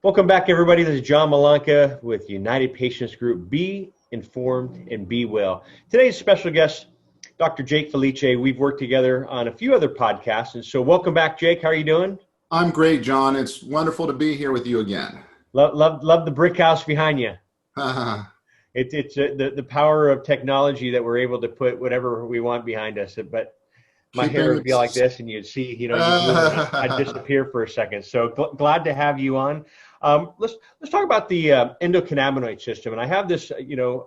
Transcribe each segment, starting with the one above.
Welcome back, everybody. This is John Malanca with United Patients Group. Be informed and be well. Today's special guest, Dr. Jake Felice. We've worked together on a few other podcasts, and so welcome back, Jake. How are you doing? I'm great, John. It's wonderful to be here with you again. Love the brick house behind you. It's the power of technology that we're able to put whatever we want behind us. But my hair would be like this, and you'd see, you I'd disappear for a second. So glad to have you on. Let's talk about the endocannabinoid system, and I have this. I know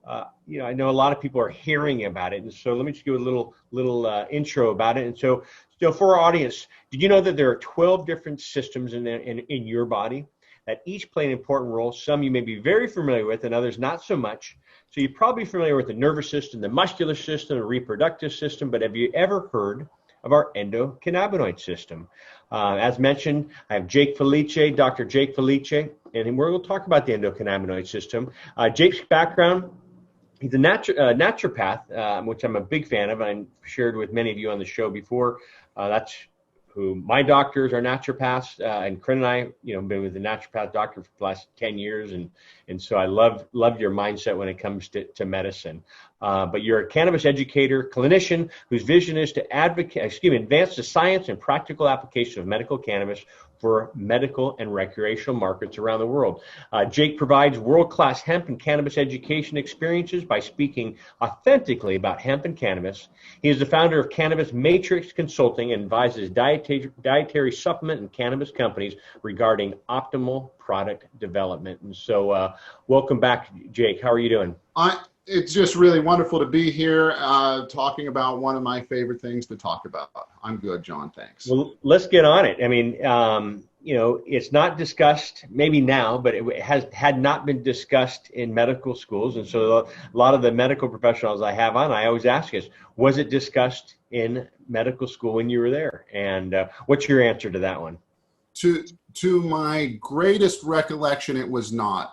a lot of people are hearing about it, and so let me just give a little intro about it. And so for our audience, did you know that there are 12 different systems in your body that each play an important role? Some you may be very familiar with, and others not so much. So you're probably familiar with the nervous system, the muscular system, the reproductive system, but have you ever heard of our endocannabinoid system? As mentioned, I have Jake Felice, Dr. Jake Felice, and we're going to talk about the endocannabinoid system. Jake's background, he's a naturopath, which I'm a big fan of. I've shared with many of you on the show before. That's who my doctors are, naturopaths, and Corinne and I, been with the naturopath doctor for the last 10 years, and so I love your mindset when it comes to medicine. But you're a cannabis educator, clinician whose vision is to advance the science and practical application of medical cannabis for medical and recreational markets around the world. Jake provides world-class hemp and cannabis education experiences by speaking authentically about hemp and cannabis. He is the founder of Cannabis Matrix Consulting and advises dietary supplement and cannabis companies regarding optimal product development. And so welcome back, Jake. How are you doing? It's just really wonderful to be here talking about one of my favorite things to talk about. I'm good, John. Thanks. Well, let's get on it. I mean, it's not discussed maybe now, but it had not been discussed in medical schools. And so a lot of the medical professionals I have on, I always ask is, was it discussed in medical school when you were there? And what's your answer to that one? To my greatest recollection, it was not.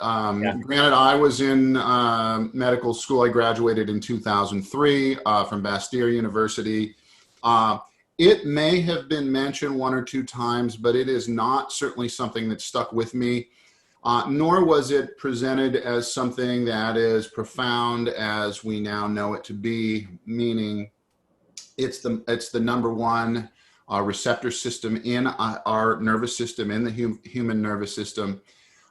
Granted, I was in medical school. I graduated in 2003 from Bastyr University. It may have been mentioned one or two times, but it is not certainly something that stuck with me, nor was it presented as something that is profound as we now know it to be, meaning it's the number one receptor system in our nervous system, in the human nervous system.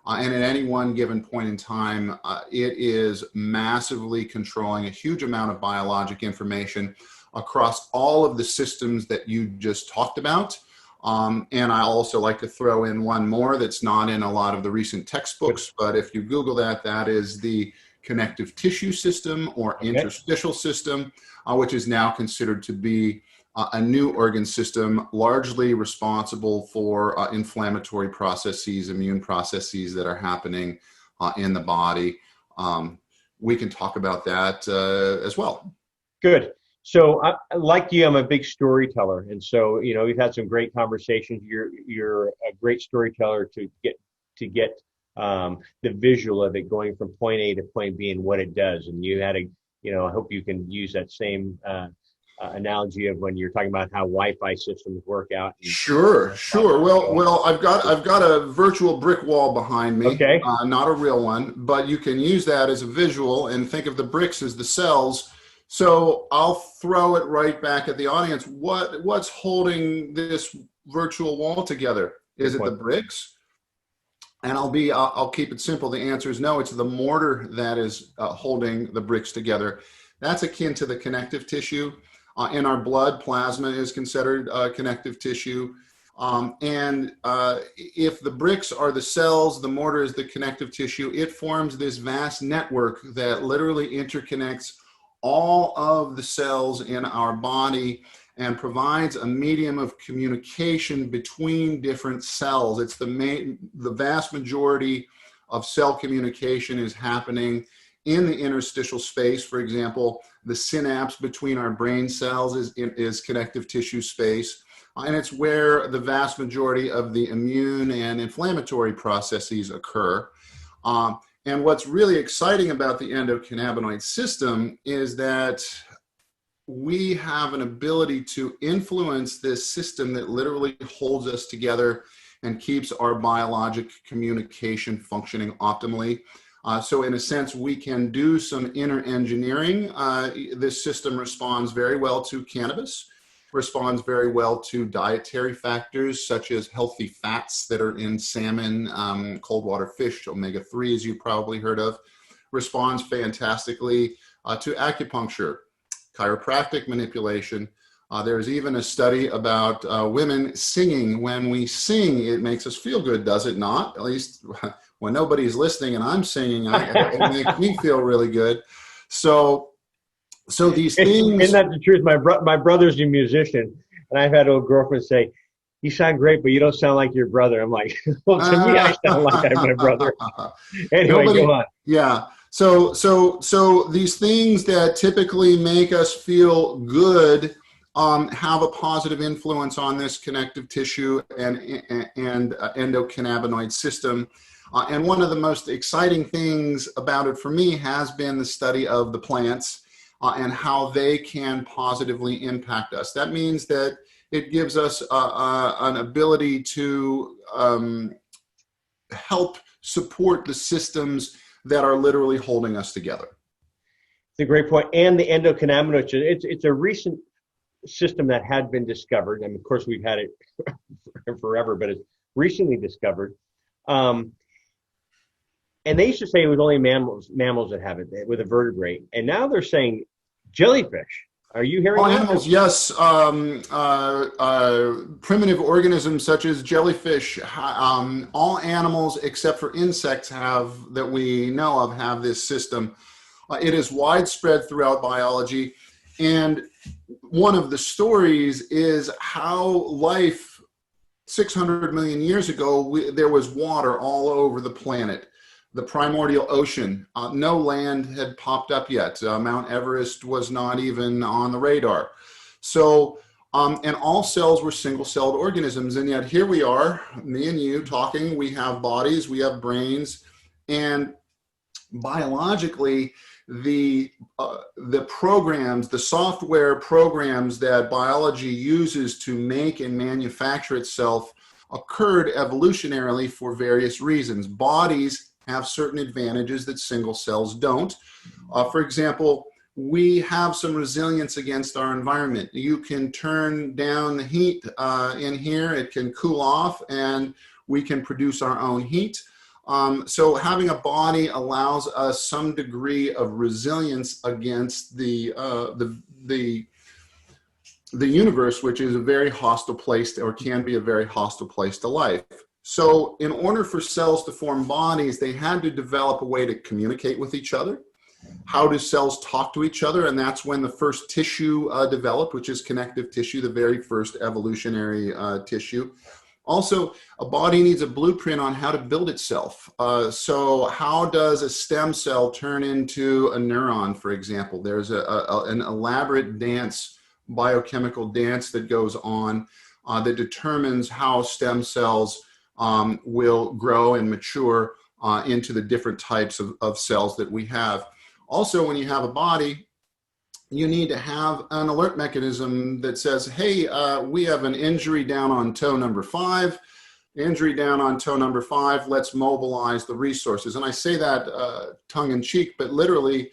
And at any one given point in time, it is massively controlling a huge amount of biologic information across all of the systems that you just talked about. And I also like to throw in one more that's not in a lot of the recent textbooks, but if you Google that, that is the connective tissue system or interstitial system, which is now considered to be a new organ system largely responsible for inflammatory processes, immune processes that are happening in the body. We can talk about that as well. Good. So like you, I'm a big storyteller. And so, we've had some great conversations. You're a great storyteller to get the visual of it going from point A to point B and what it does. And you had I hope you can use that same analogy of when you're talking about how Wi-Fi systems work out. Sure. Well, I've got a virtual brick wall behind me, not a real one, but you can use that as a visual and think of the bricks as the cells. So I'll throw it right back at the audience. What's holding this virtual wall together? Is it the bricks? And I'll keep it simple. The answer is no. It's the mortar that is holding the bricks together. That's akin to the connective tissue. In our blood, plasma is considered connective tissue. And if the bricks are the cells, the mortar is the connective tissue, it forms this vast network that literally interconnects all of the cells in our body and provides a medium of communication between different cells. It's the vast majority of cell communication is happening in the interstitial space. For example, the synapse between our brain cells is connective tissue space. And it's where the vast majority of the immune and inflammatory processes occur. And what's really exciting about the endocannabinoid system is that we have an ability to influence this system that literally holds us together and keeps our biologic communication functioning optimally. So in a sense, we can do some inner engineering. This system responds very well to cannabis, responds very well to dietary factors such as healthy fats that are in salmon, cold water fish, omega-3, as you probably heard of, responds fantastically to acupuncture, chiropractic manipulation. There's even a study about women singing. When we sing, it makes us feel good, does it not? At least when nobody's listening and I'm singing, it makes me feel really good. So these things. Isn't that the truth? My brother's a musician, and I've had a girlfriend say, "You sound great, but you don't sound like your brother." I'm like, "Well, to me, I sound like I'm my brother." Anyway, go on. Yeah. So these things that typically make us feel good have a positive influence on this connective tissue and endocannabinoid system. And one of the most exciting things about it for me has been the study of the plants and how they can positively impact us. That means that it gives us an ability to help support the systems that are literally holding us together. It's a great point. And the endocannabinoid, it's a recent system that had been discovered. And of course, we've had it forever, but it's recently discovered. And they used to say it was only mammals that have it with a vertebrate. And now they're saying jellyfish. Are you hearing that? Animals, yes. Primitive organisms such as jellyfish, all animals except for insects that we know of have this system. It is widespread throughout biology. And one of the stories is how life 600 million years ago, there was water all over the planet. The primordial ocean, no land had popped up yet. Mount Everest was not even on the radar. So, and all cells were single-celled organisms. And yet here we are, me and you talking, we have bodies, we have brains, and biologically, the programs, the software programs that biology uses to make and manufacture itself occurred evolutionarily for various reasons. Bodies have certain advantages that single cells don't. For example, we have some resilience against our environment. You can turn down the heat in here, it can cool off, and we can produce our own heat. So having a body allows us some degree of resilience against the universe, which is a very hostile place, or can be a very hostile place to life. So in order for cells to form bodies, they had to develop a way to communicate with each other. How do cells talk to each other? And that's when the first tissue developed, which is connective tissue, the very first evolutionary tissue. Also, a body needs a blueprint on how to build itself. So how does a stem cell turn into a neuron, for example? There's an elaborate dance, biochemical dance that goes on that determines how stem cells will grow and mature into the different types of cells that we have. Also, when you have a body, you need to have an alert mechanism that says, hey, we have an injury down on toe number 5, injury down on toe number 5, let's mobilize the resources. And I say that tongue in cheek, but literally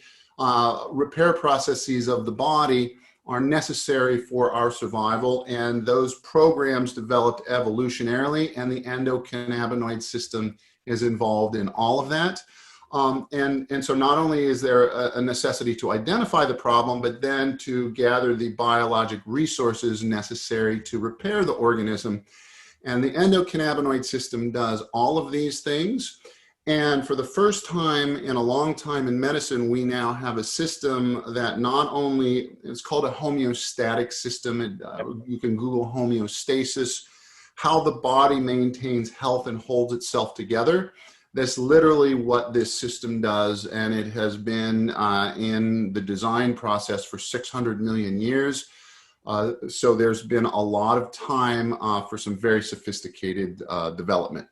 repair processes of the body are necessary for our survival, and those programs developed evolutionarily, and the endocannabinoid system is involved in all of that. And so not only is there a necessity to identify the problem, but then to gather the biologic resources necessary to repair the organism. And the endocannabinoid system does all of these things. And for the first time in a long time in medicine, we now have a system that not only, it's called a homeostatic system. You can Google homeostasis, how the body maintains health and holds itself together. That's literally what this system does. And it has been in the design process for 600 million years. So there's been a lot of time for some very sophisticated development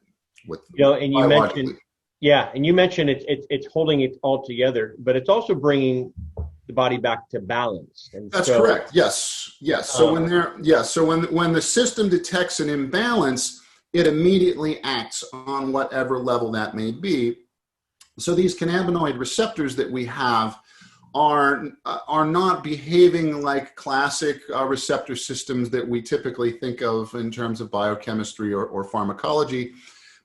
with, and you mentioned, and you mentioned it's holding it all together, but it's also bringing the body back to balance. And that's correct. Yes. So when the system detects an imbalance, it immediately acts on whatever level that may be. So these cannabinoid receptors that we have are not behaving like classic receptor systems that we typically think of in terms of biochemistry or pharmacology,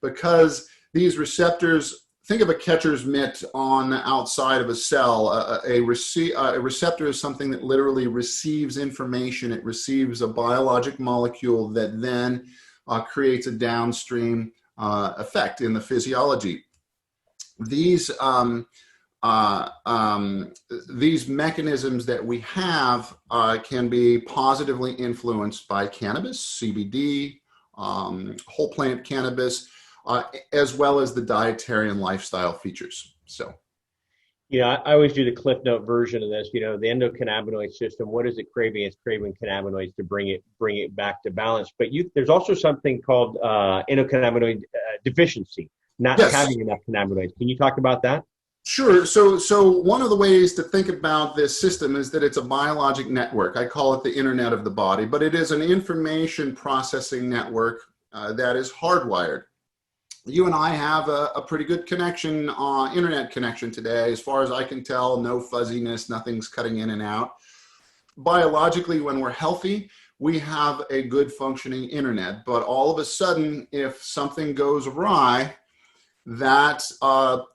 because these receptors, think of a catcher's mitt on the outside of a cell. A receptor is something that literally receives information. It receives a biologic molecule that then creates a downstream effect in the physiology. These mechanisms that we have can be positively influenced by cannabis, CBD, whole plant cannabis, as well as the dietary and lifestyle features. So, I always do the Cliff Note version of this. The endocannabinoid system. What is it craving? It's craving cannabinoids to bring it back to balance. But there's also something called endocannabinoid deficiency, not having enough cannabinoids. Can you talk about that? Sure. So one of the ways to think about this system is that it's a biologic network. I call it the internet of the body, but it is an information processing network that is hardwired. You and I have a pretty good connection, internet connection today. As far as I can tell, no fuzziness, nothing's cutting in and out. Biologically, when we're healthy, we have a good functioning internet, but all of a sudden, if something goes awry, that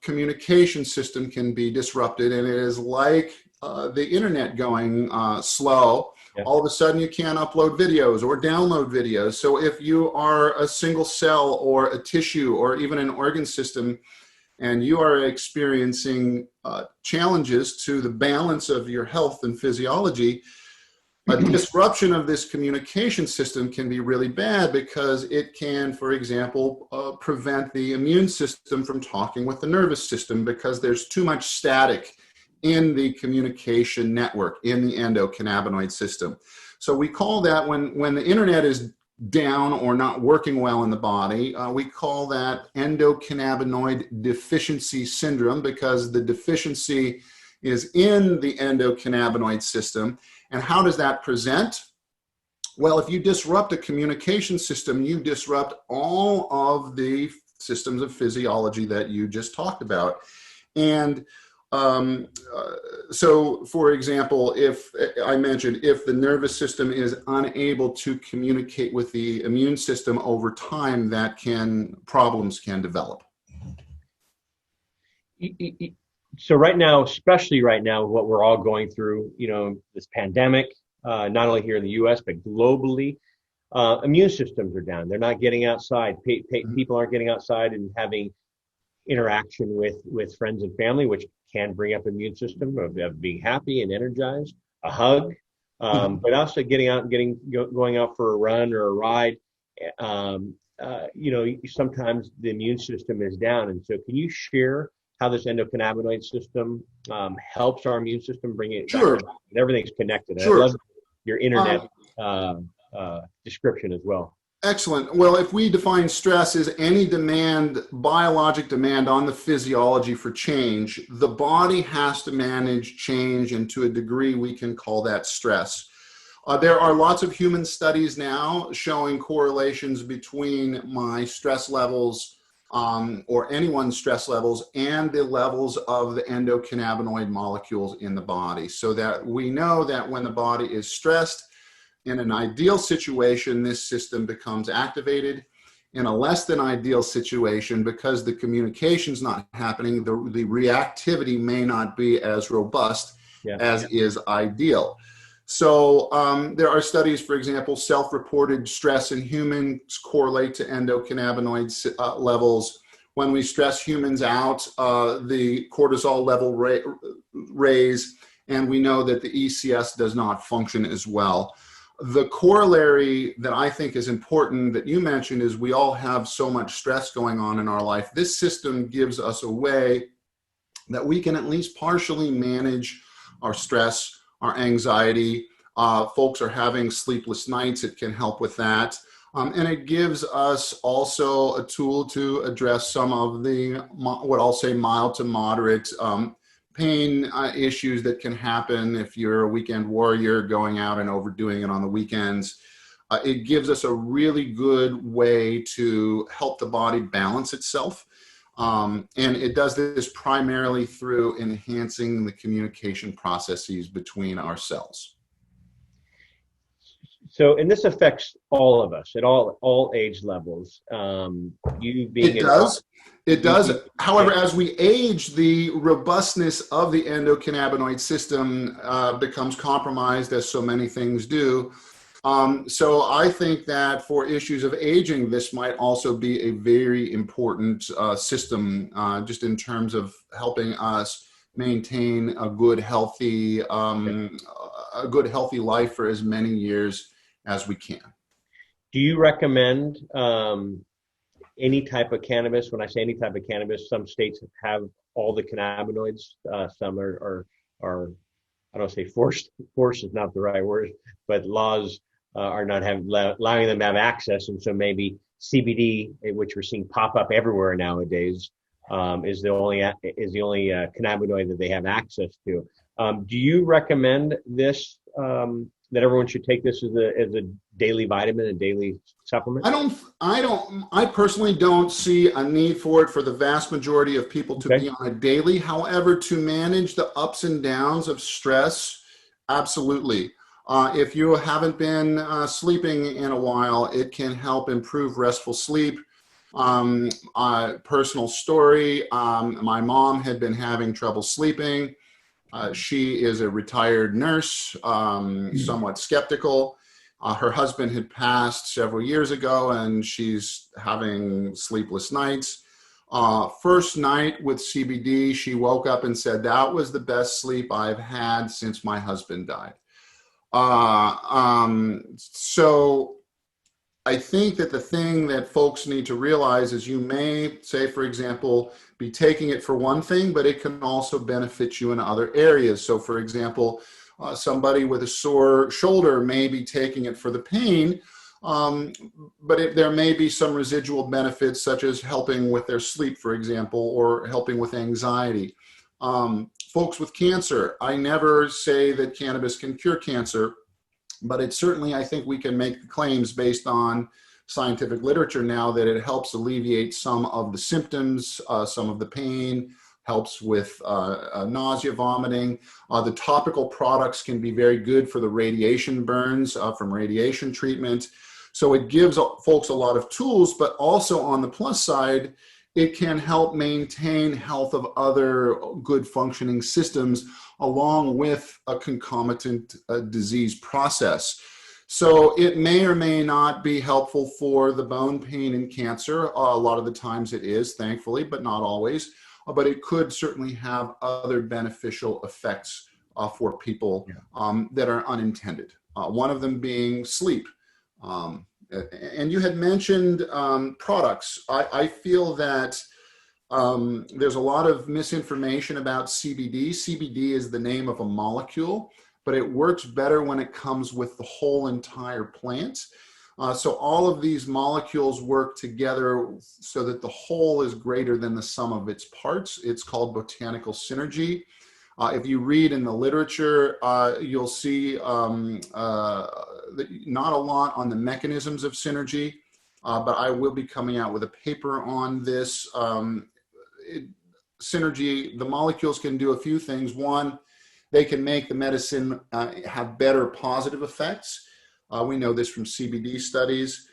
communication system can be disrupted, and it is like the internet going slow. Yeah. All of a sudden you can't upload videos or download videos. So if you are a single cell or a tissue or even an organ system, and you are experiencing challenges to the balance of your health and physiology, a disruption of this communication system can be really bad, because it can, for example, prevent the immune system from talking with the nervous system, because there's too much static in the communication network in the endocannabinoid system. So we call that, when the internet is down or not working well in the body, we call that endocannabinoid deficiency syndrome, because the deficiency is in the endocannabinoid system. And how does that present? Well, if you disrupt a communication system, you disrupt all of the systems of physiology that you just talked about. And so, for example, if the nervous system is unable to communicate with the immune system over time, problems can develop. So right now, especially right now, what we're all going through, this pandemic, not only here in the U.S., but globally, immune systems are down. They're not getting outside. People aren't getting outside and having interaction with friends and family, which can bring up immune system of being happy and energized, a hug, but also getting out and going out for a run or a ride. Sometimes the immune system is down. And so can you share how this endocannabinoid system helps our immune system bring it Sure. back? And everything's connected. Sure. I love your internet description as well. Excellent. Well, if we define stress as any biologic demand on the physiology for change, the body has to manage change, and to a degree we can call that stress. There are lots of human studies now showing correlations between my stress levels or anyone's stress levels and the levels of the endocannabinoid molecules in the body, so that we know that when the body is stressed, in an ideal situation, this system becomes activated. In a less than ideal situation, because the communication's not happening, the reactivity may not be as robust as is ideal. So there are studies, for example, self-reported stress in humans correlate to endocannabinoid levels. When we stress humans out, the cortisol level raise, and we know that the ECS does not function as well. The corollary that I think is important that you mentioned is we all have so much stress going on in our life. This system gives us a way that we can at least partially manage our stress, our anxiety. Folks are having sleepless nights. It can help with that. And it gives us also a tool to address some of the, what I'll say, mild to moderate pain issues that can happen if you're a weekend warrior going out and overdoing it on the weekends. It gives us a really good way to help the body balance itself. And it does this primarily through enhancing the communication processes between our cells. So, and this affects all of us at all age levels. You being It does. However, as we age, the robustness of the endocannabinoid system becomes compromised, as so many things do. So I think that for issues of aging, this might also be a very important system, just in terms of helping us maintain a good, healthy life for as many years as we can. Do you recommend any type of cannabis? When I say any type of cannabis, some states have all the cannabinoids. Some are I don't say forced. Force is not the right word, but laws are not allowing them to have access, and so maybe CBD, which we're seeing pop up everywhere nowadays, is the only cannabinoid that they have access to. Do you recommend this? That everyone should take this as a daily vitamin, a daily supplement? I personally don't see a need for it for the vast majority of people to be on a daily. However, to manage the ups and downs of stress, absolutely. If you haven't been sleeping in a while, it can help improve restful sleep. Personal story, my mom had been having trouble sleeping. She is a retired nurse, somewhat skeptical. Her husband had passed several years ago, and she's having sleepless nights. First night with CBD, she woke up and said, "That was the best sleep I've had since my husband died." So I think that the thing that folks need to realize is you may say, for example, be taking it for one thing, but it can also benefit you in other areas. So for example, somebody with a sore shoulder may be taking it for the pain, but there may be some residual benefits, such as helping with their sleep, for example, or helping with anxiety. Folks with cancer, I never say that cannabis can cure cancer, but it certainly, I think we can make claims based on scientific literature now that it helps alleviate some of the symptoms, some of the pain, helps with nausea, vomiting. The topical products can be very good for the radiation burns from radiation treatment. So it gives folks a lot of tools, but also on the plus side, it can help maintain health of other good functioning systems along with a concomitant disease process. So it may or may not be helpful for the bone pain and cancer. A lot of the times it is, thankfully, but not always. But it could certainly have other beneficial effects for people that are unintended. One of them being sleep. And you had mentioned products. I feel that there's a lot of misinformation about CBD. CBD is the name of a molecule, but it works better when it comes with the whole entire plant. So all of these molecules work together so that the whole is greater than the sum of its parts. It's called botanical synergy. If you read in the literature, you'll see not a lot on the mechanisms of synergy, but I will be coming out with a paper on this. Synergy, the molecules can do a few things. One, they can make the medicine have better positive effects. We know this from CBD studies.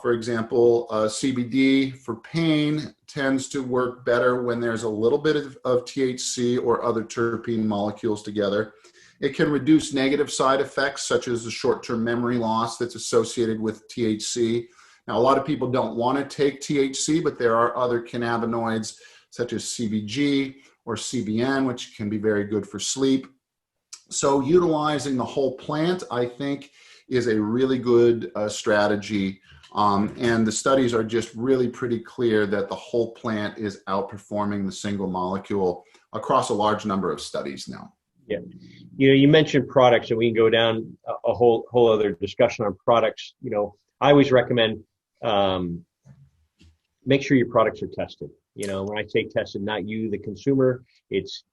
For example, CBD for pain tends to work better when there's a little bit of THC or other terpene molecules together. It can reduce negative side effects, such as the short-term memory loss that's associated with THC. Now, a lot of people don't want to take THC, but there are other cannabinoids, such as CBG or CBN, which can be very good for sleep. So utilizing the whole plant, I think, is a really good strategy. And the studies are just really pretty clear that the whole plant is outperforming the single molecule across a large number of studies now. Yeah. You mentioned products, and we can go down a whole other discussion on products. I always recommend make sure your products are tested. When I say tested, not you, the consumer, it's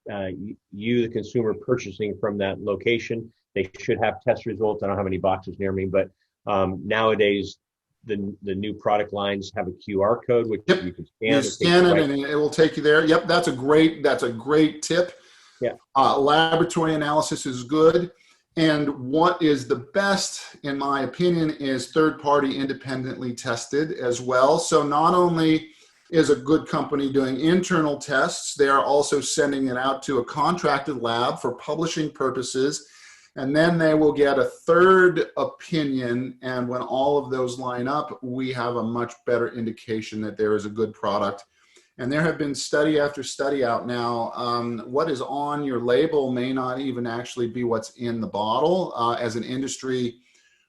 you, the consumer, purchasing from that location. They should have test results. I don't have any boxes near me, but Nowadays, the new product lines have a QR code, which you can scan. You scan it and it will take you there. Yep, that's a great tip. Yeah. Laboratory analysis is good. And what is the best, in my opinion, is third-party independently tested as well. So not only is a good company doing internal tests, they are also sending it out to a contracted lab for publishing purposes. And then they will get a third opinion. And when all of those line up, we have a much better indication that there is a good product. And there have been study after study out now. What is on your label may not even actually be what's in the bottle. As an industry,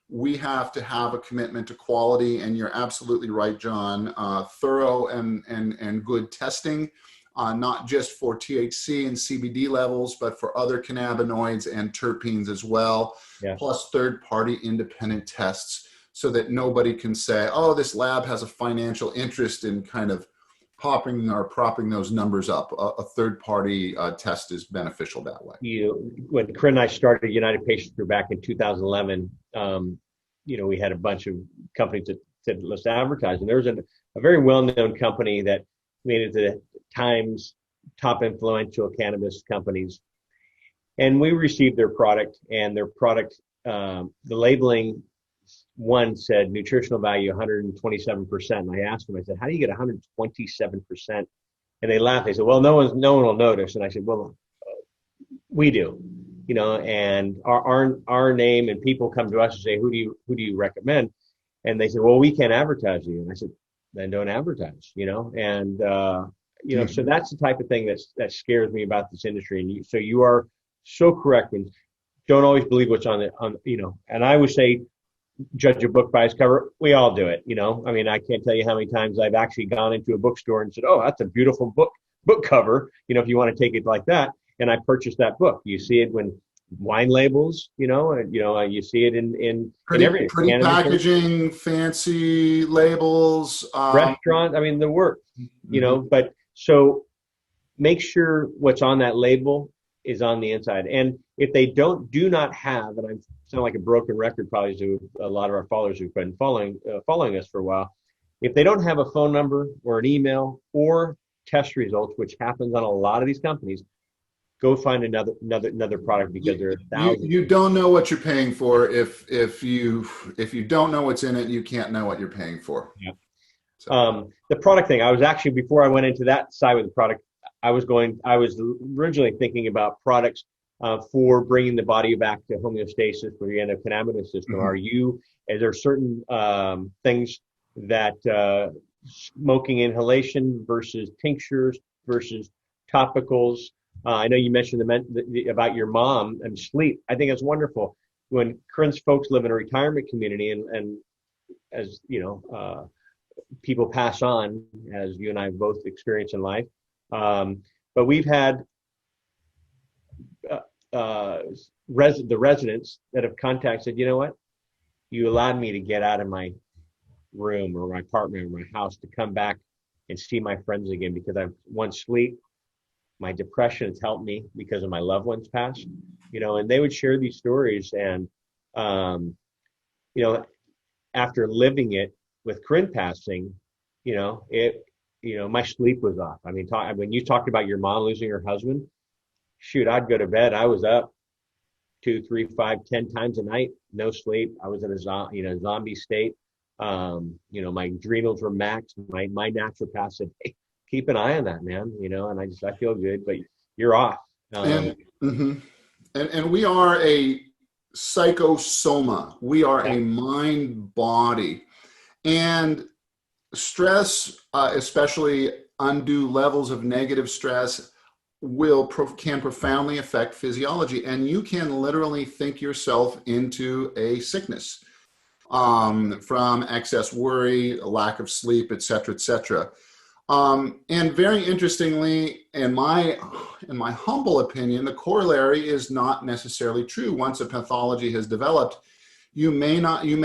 we have to have a commitment to quality. And you're absolutely right, John. Thorough and good testing, not just for THC and CBD levels, but for other cannabinoids and terpenes as well, plus third-party independent tests, so that nobody can say, oh, this lab has a financial interest in kind of popping or propping those numbers up. A third-party test is beneficial that way. When Corinne and I started United Patients Group back in 2011, we had a bunch of companies that said, let's advertise. And there was a very well-known company that made it to the Times top influential cannabis companies. And we received their product, and their product, the labeling, one said nutritional value 127%. And I asked them, I said, how do you get 127%? And they laughed. They said, well, no one will notice. And I said, well, we do, and our name, and people come to us and say, who do you recommend? And they said, well, we can't advertise you. And I said, then don't advertise, and, so that's the type of thing that scares me about this industry. And so you are so correct. And don't always believe what's on it, and I would say, judge a book by its cover. We all do it, I mean, I can't tell you how many times I've actually gone into a bookstore and said, oh, that's a beautiful book cover, if you want to take it like that. And I purchased that book. You see it when wine labels, and you see it in everything. Pretty packaging, fancy labels, restaurant. I mean, the work, but so make sure what's on that label is on the inside. And if they do not have, and I sound like a broken record probably to a lot of our followers who've been following us for a while, if they don't have a phone number or an email or test results, which happens on a lot of these companies, go find another product, because there are thousands. You don't know what you're paying for. If you don't know what's in it, you can't know what you're paying for. Yeah. So. The product thing, I was actually, before I went into that side with the product, I was originally thinking about products for bringing the body back to homeostasis for the endocannabinoid system. Is there certain things that smoking inhalation versus tinctures versus topicals? I know you mentioned about your mom and sleep. I think it's wonderful when Corinne's folks live in a retirement community, and as people pass on, as you and I both experienced in life. But we've had the residents that have contacted, you know what? You allowed me to get out of my room or my apartment or my house to come back and see my friends again, because I've sleep. My depression has helped me because of my loved ones passed, and they would share these stories. And, after living it with Corinne passing, my sleep was off. I mean, when you talked about your mom losing her husband, shoot, I'd go to bed. I was up 2, 3, 5, 10 times a night, no sleep. I was in a zombie state. My adrenals were maxed. My naturopath said, hey, keep an eye on that, man, and I feel good, but you're off. And we are a psychosoma. We are a mind body, and stress, especially undue levels of negative stress, can profoundly affect physiology, and you can literally think yourself into a sickness from excess worry, lack of sleep, et cetera, and very interestingly, in my humble opinion, the corollary is not necessarily true. Once a pathology has developed, you may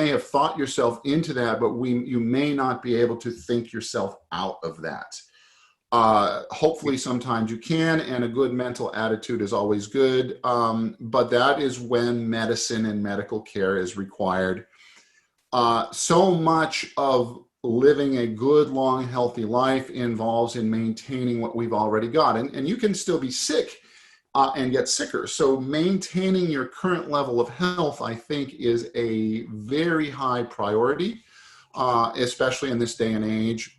have thought yourself into that, but you may not be able to think yourself out of that. Hopefully sometimes you can, and a good mental attitude is always good. But that is when medicine and medical care is required. So much of living a good, long, healthy life involves in maintaining what we've already got. And you can still be sick and get sicker. So maintaining your current level of health, I think, is a very high priority, especially in this day and age.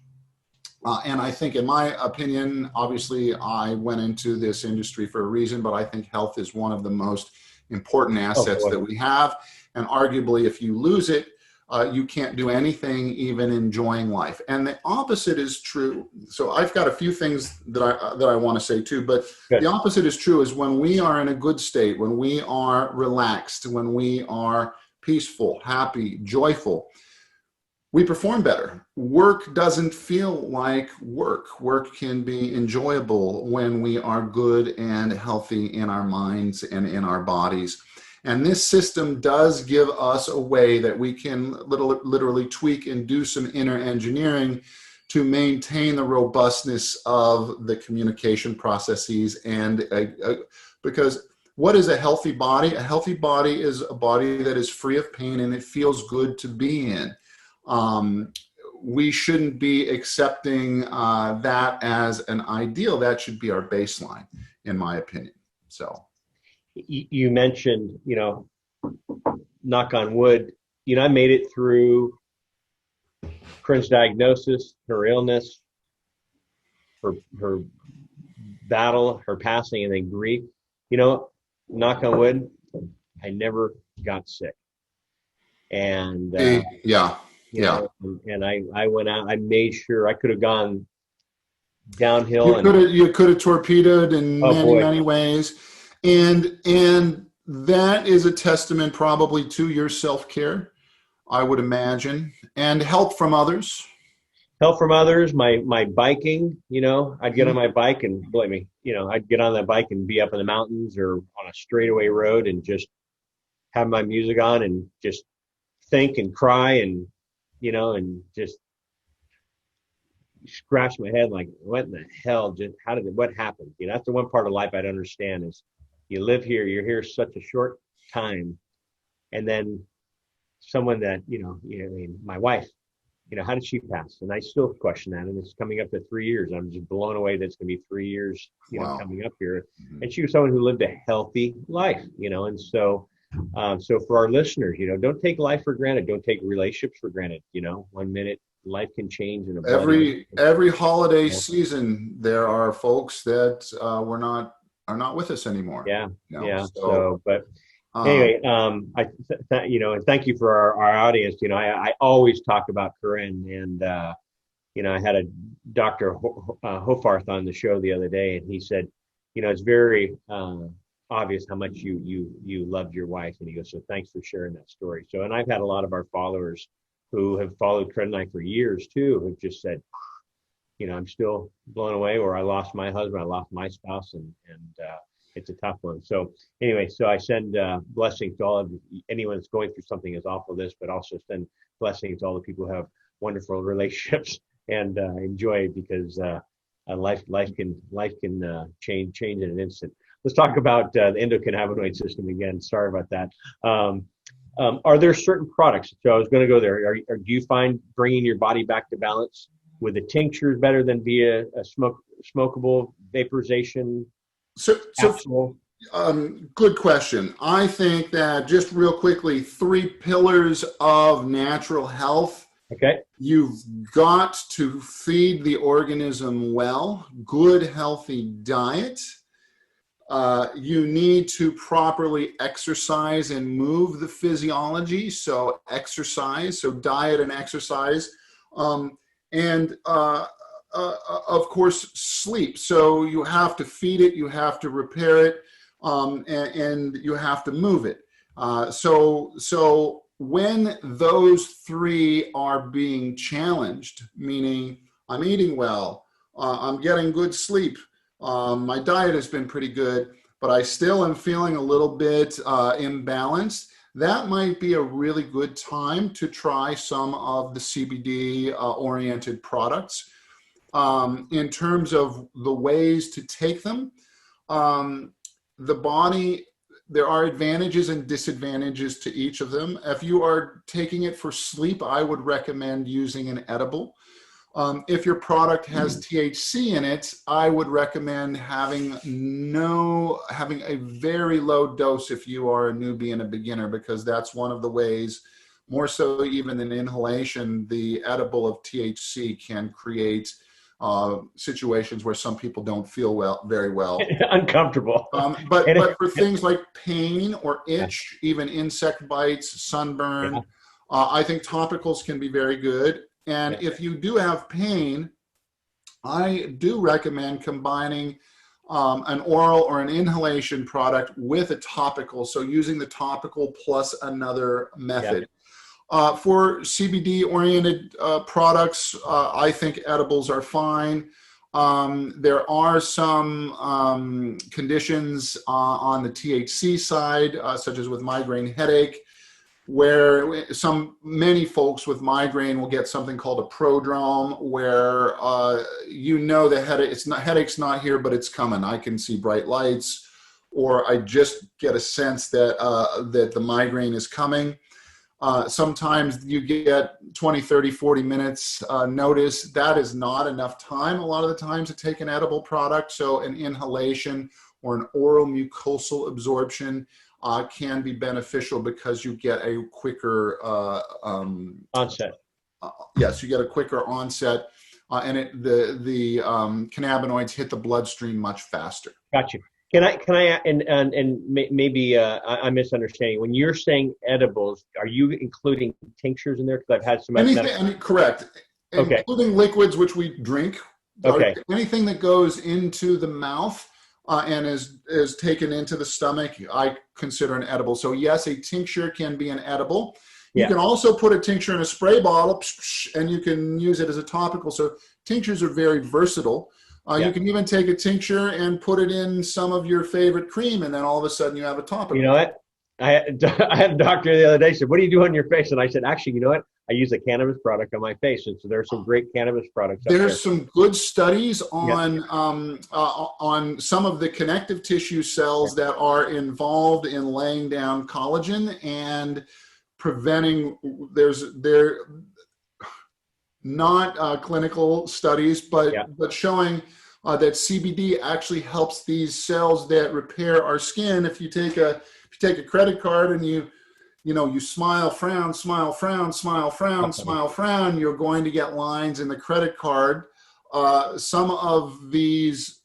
And I think, in my opinion, obviously I went into this industry for a reason, but I think health is one of the most important assets that we have. And arguably, if you lose it, you can't do anything, even enjoying life. And the opposite is true. So I've got a few things that I want to say too, but the opposite is true is when we are in a good state, when we are relaxed, when we are peaceful, happy, joyful, we perform better. Work doesn't feel like work. Work can be enjoyable when we are good and healthy in our minds and in our bodies. And this system does give us a way that we can literally tweak and do some inner engineering to maintain the robustness of the communication processes. And because what is a healthy body? A healthy body is a body that is free of pain and it feels good to be in. We shouldn't be accepting that as an ideal. That should be our baseline, in my opinion. So. You mentioned, knock on wood, I made it through Corinne's diagnosis, her illness, her battle, her passing, and then grief. Knock on wood, I never got sick. And and I went out. I made sure I could have gone downhill. You could have torpedoed in many ways. And that is a testament probably to your self-care, I would imagine, and help from others. Help from others, my biking, I'd get on my bike and believe me, I'd get on that bike and be up in the mountains or on a straightaway road and just have my music on and just think and cry and, and just scratch my head like, what in the hell, what happened? That's the one part of life I'd understand is, you live here, you're here such a short time. And then someone that, my wife, how did she pass? And I still question that. And it's coming up to 3 years. I'm just blown away that it's going to be 3 years, coming up here. Mm-hmm. And she was someone who lived a healthy life, and so for our listeners, don't take life for granted. Don't take relationships for granted. 1 minute life can change. In every holiday season, there are folks that are not with us anymore. But anyway, and thank you for our audience. I always talk about Corinne, and I had a Dr. Hofarth on the show the other day, and he said, it's very obvious how much you loved your wife, and he goes, so thanks for sharing that story. So, and I've had a lot of our followers who have followed Corinne and I for years too, who've just said, I'm still blown away, or I lost my husband, I lost my spouse, and it's a tough one. So anyway, so I send blessings to all of anyone that's going through something as awful as this, but also send blessings to all the people who have wonderful relationships and enjoy it, because life can change in an instant. Let's talk about the endocannabinoid system again. Sorry about that. Are there certain products? So I was going to go there. Do you find bringing your body back to balance with the tinctures better than via a smokable vaporization? So good question. I think that, just real quickly, 3 pillars of natural health. Okay. You've got to feed the organism well, good, healthy diet. You need to properly exercise and move the physiology. So exercise, so diet and exercise. Of course, sleep. So you have to feed it, you have to repair it, and you have to move it. So when those 3 are being challenged, meaning I'm eating well, I'm getting good sleep, my diet has been pretty good, but I still am feeling a little bit imbalanced, that might be a really good time to try some of the CBD oriented products. In terms of the ways to take them, the body there are advantages and disadvantages to each of them. If you are taking it for sleep, I would recommend using an edible. If your product has THC in it, I would recommend having a very low dose if you are a newbie and a beginner, because that's one of the ways, more so even than inhalation, the edible of THC can create situations where some people don't feel very well. Uncomfortable. But for things like pain or itch, even insect bites, sunburn, I think topicals can be very good. And if you do have pain, I do recommend combining an oral or an inhalation product with a topical. So using the topical plus another method. For CBD-oriented products, I think edibles are fine. There are some conditions on the THC side, such as with migraine headache, where many folks with migraine will get something called a prodrome, where the headache's not here, but it's coming. I can see bright lights, or I just get a sense that that the migraine is coming. Sometimes you get 20, 30, 40 minutes notice. That is not enough time a lot of the time to take an edible product. So an inhalation or an oral mucosal absorption can be beneficial, because you get a quicker onset. Yes, you get a quicker onset, and the cannabinoids hit the bloodstream much faster. Gotcha. Can I and maybe I'm misunderstanding. When you're saying edibles, are you including tinctures in there? Because I've had some. Correct. Okay. Including liquids, which we drink. Okay. Anything that goes into the mouth and is taken into the stomach, I consider an edible. So yes, a tincture can be an edible. You can also put a tincture in a spray bottle, and you can use it as a topical. So tinctures are very versatile. You can even take a tincture and put it in some of your favorite cream, and then all of a sudden you have a topical. You know what? I had a doctor the other day said, "What do you do on your face?" And I said, "Actually, you know what? I use a cannabis product on my face." And so there's some great cannabis products. There's some good studies on some of the connective tissue cells that are involved in laying down collagen and preventing. They're not clinical studies, but showing that CBD actually helps these cells that repair our skin. If you take a credit card and you smile, frown, smile, frown, smile, frown, smile, frown, you're going to get lines in the credit card. Some of these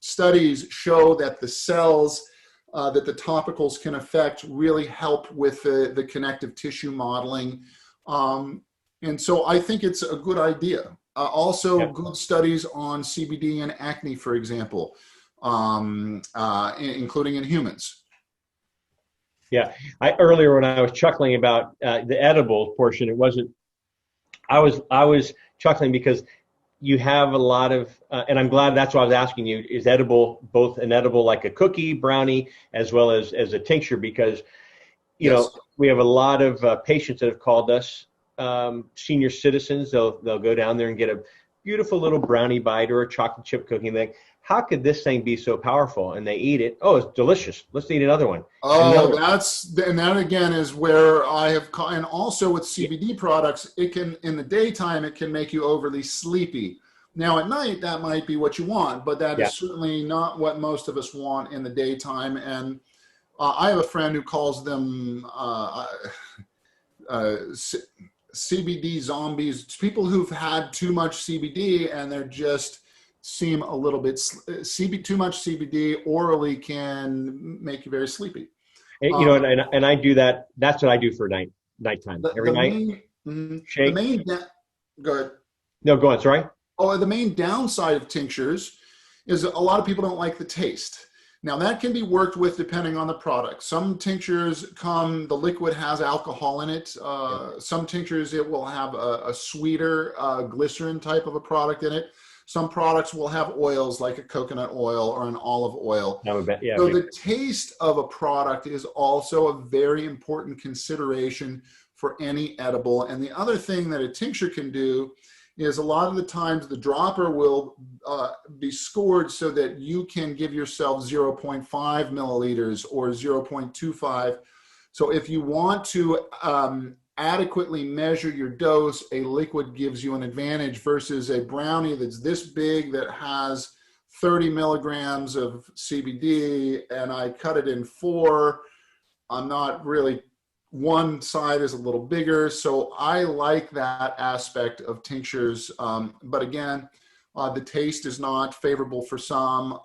studies show that the cells that the topicals can affect really help with the connective tissue modeling. And so I think it's a good idea. Good studies on CBD and acne, for example, including in humans. Yeah, earlier when I was chuckling about the edible portion, it wasn't. I was chuckling because you have a lot of, and I'm glad that's why I was asking you. Is edible both an edible like a cookie, brownie, as well as a tincture? Because you know we have a lot of patients that have called us, senior citizens. They'll go down there and get a beautiful little brownie bite or a chocolate chip cookie, and they, how could this thing be so powerful? And they eat it. Oh, it's delicious. Let's eat another one. That again is where I have, and also with CBD products, it can, in the daytime, it can make you overly sleepy. Now at night, that might be what you want, but that is certainly not what most of us want in the daytime. And I have a friend who calls them CBD zombies. It's people who've had too much CBD and they're just seem a little bit too much CBD orally can make you very sleepy. You know, and I do that. That's what I do for nighttime. Every night. Shake. Go ahead. No, go on. Sorry. Oh, the main downside of tinctures is a lot of people don't like the taste. Now that can be worked with depending on the product. Some tinctures the liquid has alcohol in it. Some tinctures, it will have a sweeter glycerin type of a product in it. Some products will have oils like a coconut oil or an olive oil. The taste of a product is also a very important consideration for any edible. And the other thing that a tincture can do is a lot of the times the dropper will be scored so that you can give yourself 0.5 milliliters or 0.25. So if you want to adequately measure your dose, a liquid gives you an advantage versus a brownie that's this big that has 30 milligrams of CBD, and I cut it in 4. I'm not really, one side is a little bigger. So I like that aspect of tinctures. But again, the taste is not favorable for some.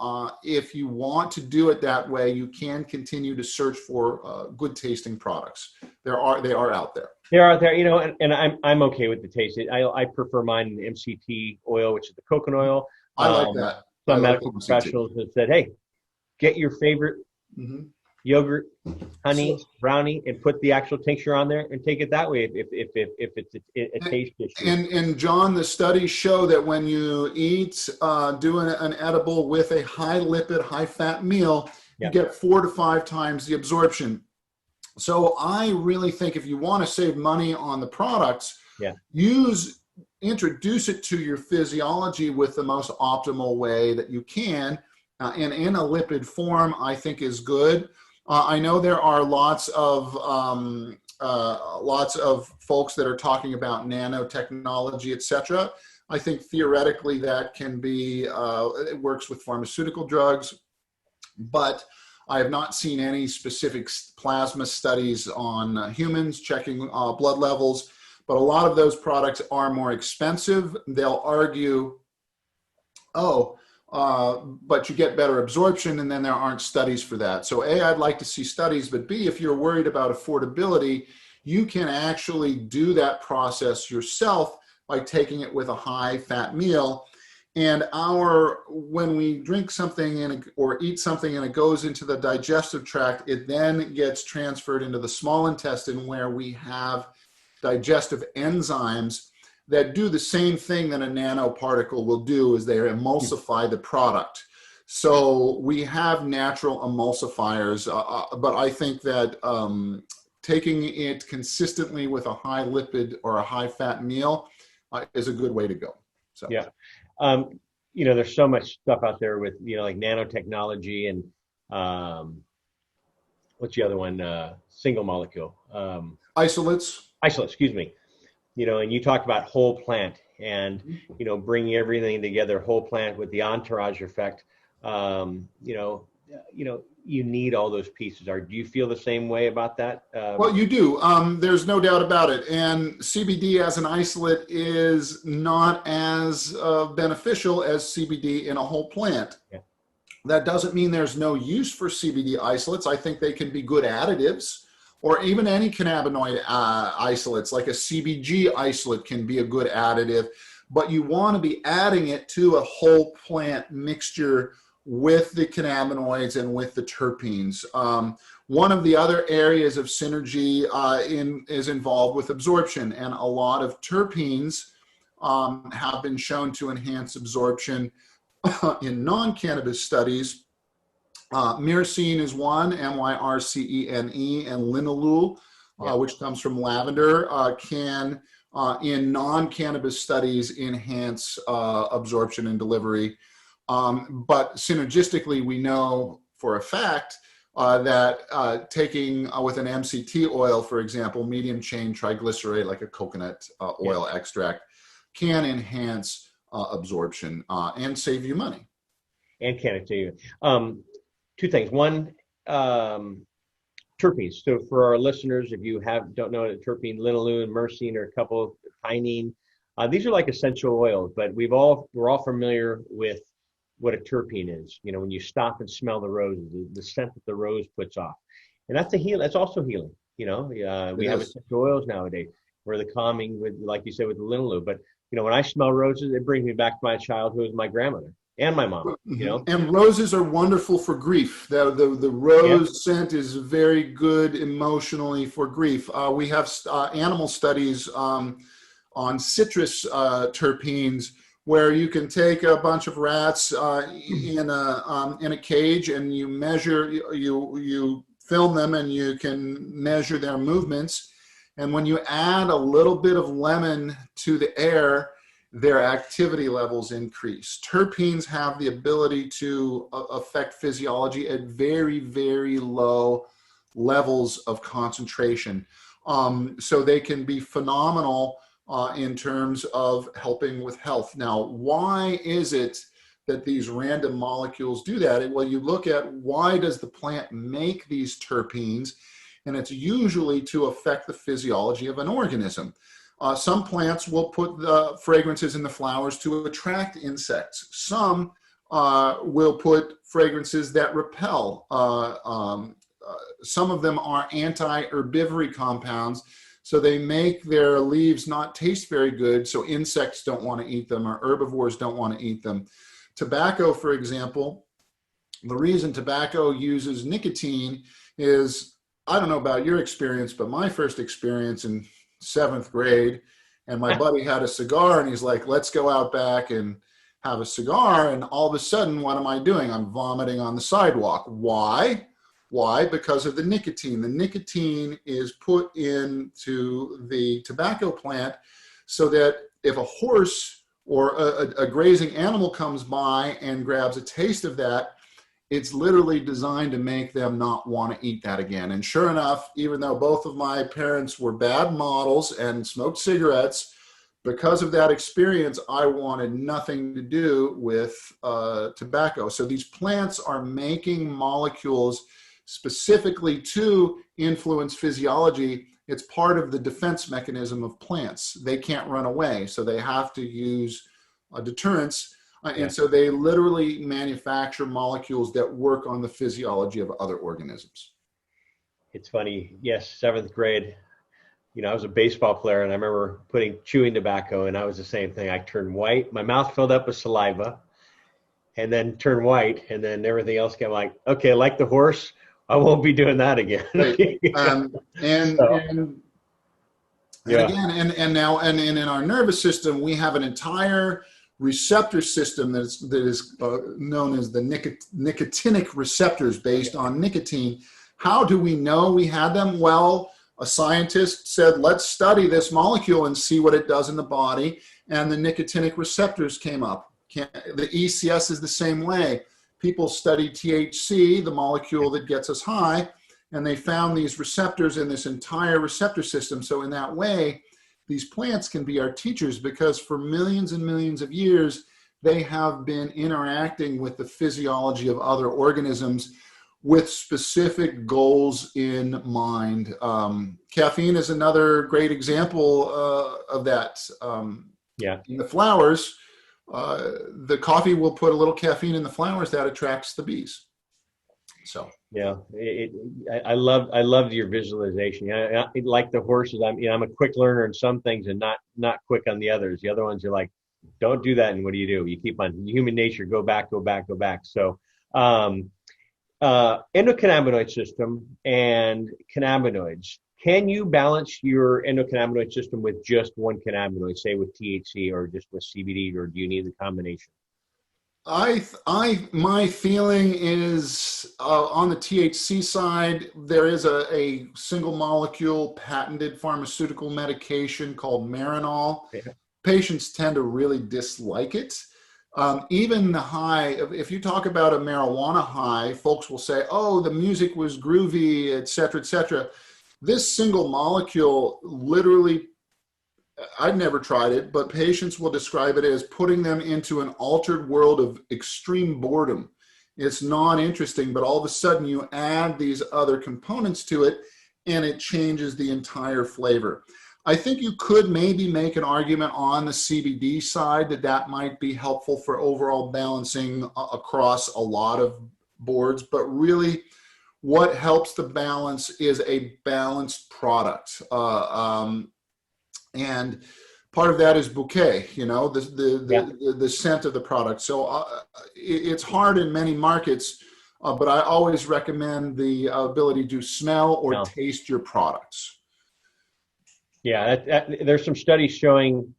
If you want to do it that way, you can continue to search for good tasting products. They are out there. They're out there, you know, and I'm okay with the taste. I prefer mine in MCT oil, which is the coconut oil. I like that. Some medical professionals have said, hey, get your favorite yogurt, honey, brownie, and put the actual tincture on there and take it that way if it's a taste issue. And John, the studies show that when you eat, doing an edible with a high lipid, high fat meal, you get 4 to 5 times the absorption. So I really think if you want to save money on the products, introduce it to your physiology with the most optimal way that you can, and in a lipid form, I think is good. I know there are lots of folks that are talking about nanotechnology, etc. I think theoretically that can be, it works with pharmaceutical drugs, but I have not seen any specific plasma studies on humans checking blood levels. But a lot of those products are more expensive. They'll argue, but you get better absorption, and then there aren't studies for that. So A, I'd like to see studies, but B, if you're worried about affordability, you can actually do that process yourself by taking it with a high fat meal. And when we drink something or eat something and it goes into the digestive tract, it then gets transferred into the small intestine, where we have digestive enzymes that do the same thing that a nanoparticle will do, is they emulsify the product. So we have natural emulsifiers, but I think that taking it consistently with a high lipid or a high fat meal is a good way to go. So you know, there's so much stuff out there with, you know, like nanotechnology and what's the other one? Single molecule. Isolates, excuse me. You know, and you talked about whole plant and, you know, bringing everything together, whole plant with the entourage effect. You need all those pieces. Do you feel the same way about that? Well, you do. There's no doubt about it. And CBD as an isolate is not as beneficial as CBD in a whole plant. Yeah. That doesn't mean there's no use for CBD isolates. I think they can be good additives, or even any cannabinoid isolates, like a CBG isolate can be a good additive, but you want to be adding it to a whole plant mixture with the cannabinoids and with the terpenes. One of the other areas of synergy is involved with absorption, and a lot of terpenes have been shown to enhance absorption in non-cannabis studies. Myrcene is one, Myrcene, and linalool, which comes from lavender, can, in non-cannabis studies, enhance absorption and delivery. But synergistically, we know for a fact that taking with an MCT oil, for example, medium chain triglyceride, like a coconut oil extract, can enhance absorption and save you money. And can it save you? Two things. One, terpenes. So for our listeners, if you don't know what a terpene, linalool and myrcene are a couple, pinene. These are like essential oils, but we're all familiar with what a terpene is. You know, when you stop and smell the roses, the scent that the rose puts off, and that's that's also healing. You know, we have essential oils nowadays where the calming, with, like you said, with the linalool. But you know, when I smell roses, it brings me back to my childhood with my grandmother and my mom. You know, and roses are wonderful for grief. The rose scent is very good emotionally for grief. We have animal studies on citrus terpenes, where you can take a bunch of rats in a cage, and you measure, you film them, and you can measure their movements. And when you add a little bit of lemon to the air, their activity levels increase. Terpenes have the ability to affect physiology at very, very low levels of concentration. So they can be phenomenal in terms of helping with health. Now, why is it that these random molecules do that? Well, you look at why does the plant make these terpenes, and it's usually to affect the physiology of an organism. Some plants will put the fragrances in the flowers to attract insects. Some will put fragrances that repel. Some of them are anti-herbivory compounds, so they make their leaves not taste very good, so insects don't want to eat them or herbivores don't want to eat them. Tobacco, for example, the reason tobacco uses nicotine is, I don't know about your experience, but my first experience in 7th grade, and my buddy had a cigar and he's like, let's go out back and have a cigar. And all of a sudden, what am I doing? I'm vomiting on the sidewalk. Why? Why? Because of the nicotine. The nicotine is put into the tobacco plant so that if a horse or a grazing animal comes by and grabs a taste of that, it's literally designed to make them not want to eat that again. And sure enough, even though both of my parents were bad models and smoked cigarettes, because of that experience, I wanted nothing to do with tobacco. So these plants are making molecules specifically to influence physiology. It's part of the defense mechanism of plants. They can't run away, so they have to use deterrents. And so they literally manufacture molecules that work on the physiology of other organisms. It's funny. Yes, 7th grade, I was a baseball player, and I remember chewing tobacco, and I was the same thing. I turned white. My mouth filled up with saliva and then turned white, and then everything else came like, okay, like the horse, I won't be doing that again. Right. And again, and now in our nervous system, we have an entire receptor system that is known as the nicotinic receptors based on nicotine. How do we know we had them? Well, a scientist said, let's study this molecule and see what it does in the body. And the nicotinic receptors came up. The ECS is the same way. People study THC, the molecule that gets us high, and they found these receptors in this entire receptor system. So in that way, these plants can be our teachers, because for millions and millions of years, they have been interacting with the physiology of other organisms with specific goals in mind. Caffeine is another great example of that. In the flowers, the coffee will put a little caffeine in the flowers that attracts the bees. So yeah, I loved your visualization. Like the horses, I'm a quick learner in some things and not quick on the others. The other ones, you're like, don't do that, and what do? You keep on human nature, go back. So endocannabinoid system and cannabinoids. Can you balance your endocannabinoid system with just one cannabinoid, say with THC or just with CBD, or do you need the combination? My feeling is on the THC side, there is a single molecule patented pharmaceutical medication called Marinol. Yeah. Patients tend to really dislike it. Even the high, if you talk about a marijuana high, folks will say, oh, the music was groovy, et cetera, et cetera. This single molecule literally, I've never tried it, but patients will describe it as putting them into an altered world of extreme boredom. It's not interesting, but all of a sudden you add these other components to it and it changes the entire flavor. I think you could maybe make an argument on the CBD side that might be helpful for overall balancing across a lot of boards, but really what helps the balance is a balanced product. And part of that is bouquet, the scent of the product. So it's hard in many markets, but I always recommend the ability to smell or taste your products. Yeah, there's some studies showing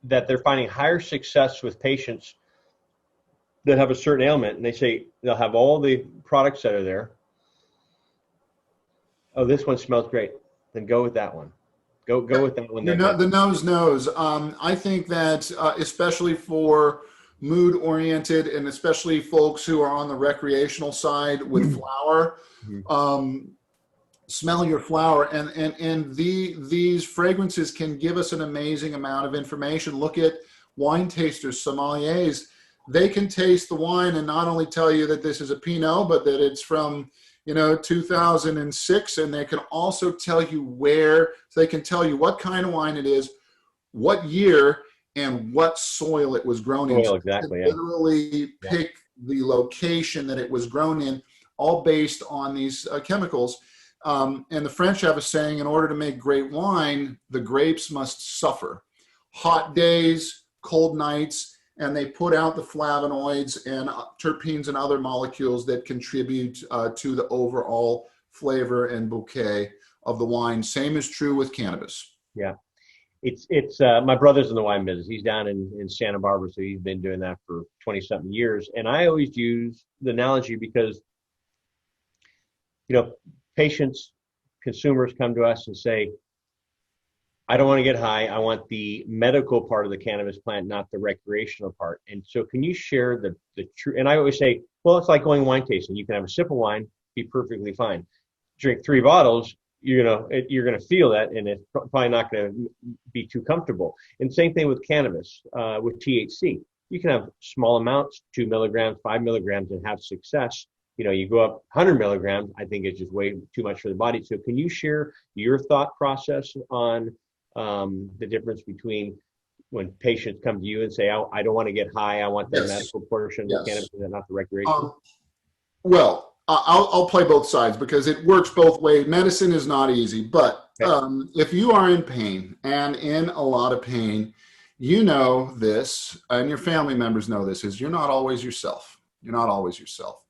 that they're finding higher success with patients that have a certain ailment, and they say they'll have all the products that are there. Oh, this one smells great. Then go with that one. Go with that one. The nose knows. I think that especially for mood-oriented and especially folks who are on the recreational side with flower, smell your flower, and these fragrances can give us an amazing amount of information. Look at wine tasters, sommeliers. They can taste the wine and not only tell you that this is a Pinot, but that it's from 2006, and they can also tell you where. So they can tell you what kind of wine it is, what year, and what soil it was grown in. Exactly. Literally pick the location that it was grown in, all based on these chemicals. And the French have a saying: in order to make great wine, the grapes must suffer. Hot days, cold nights, and they put out the flavonoids and terpenes and other molecules that contribute to the overall flavor and bouquet of the wine. Same is true with cannabis. Yeah. It's my brother's in the wine business. He's down in Santa Barbara, so he's been doing that for 20-something years. And I always use the analogy because, patients, consumers come to us and say, I don't want to get high. I want the medical part of the cannabis plant, not the recreational part. And so can you share the true, and I always say, well, it's like going wine tasting. You can have a sip of wine, be perfectly fine. Drink 3 bottles, you're going to feel that, and it's probably not going to be too comfortable. And same thing with cannabis, with THC. You can have small amounts, 2 milligrams, 5 milligrams, and have success. You go up 100 milligrams, I think it's just way too much for the body. So can you share your thought process on the difference between when patients come to you and say, I don't want to get high, I want the medical portion of the cannabis and not the recreational? Well, I'll play both sides because it works both ways. Medicine is not easy, but if you are in pain and in a lot of pain, this, and your family members know this, is you're not always yourself. You're not always yourself.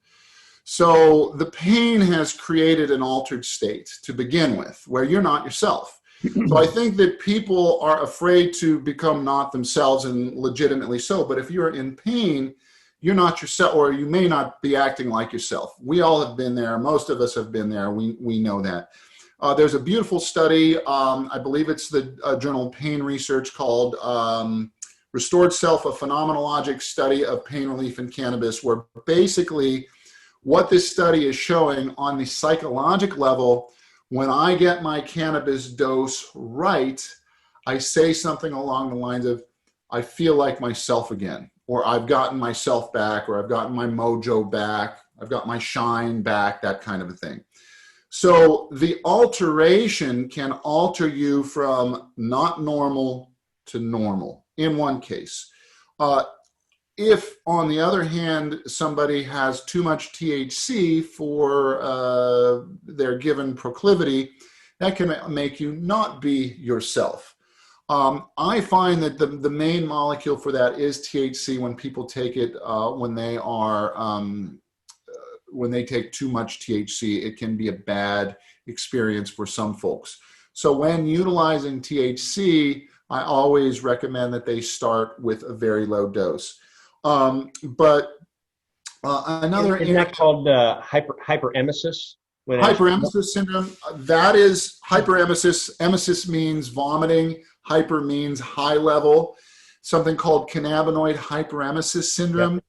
So the pain has created an altered state to begin with, where you're not yourself. So I think that people are afraid to become not themselves, and legitimately so. But if you're in pain, you're not yourself, or you may not be acting like yourself. We all have been there. Most of us have been there. We know that. There's a beautiful study. I believe it's the journal Pain Research called Restored Self, a phenomenologic study of pain relief in cannabis, where basically what this study is showing on the psychologic level, when I get my cannabis dose right, I say something along the lines of, I feel like myself again, or I've gotten myself back, or I've gotten my mojo back, I've got my shine back, that kind of a thing. So the alteration can alter you from not normal to normal in one case. If, on the other hand, somebody has too much THC for their given proclivity, that can make you not be yourself. I find that the main molecule for that is THC when people take it, when they take too much THC, it can be a bad experience for some folks. So when utilizing THC, I always recommend that they start with a very low dose. But another is that called hyperemesis? Hyperemesis syndrome. That is hyperemesis. Emesis means vomiting. Hyper means high level. Something called cannabinoid hyperemesis syndrome. Yep.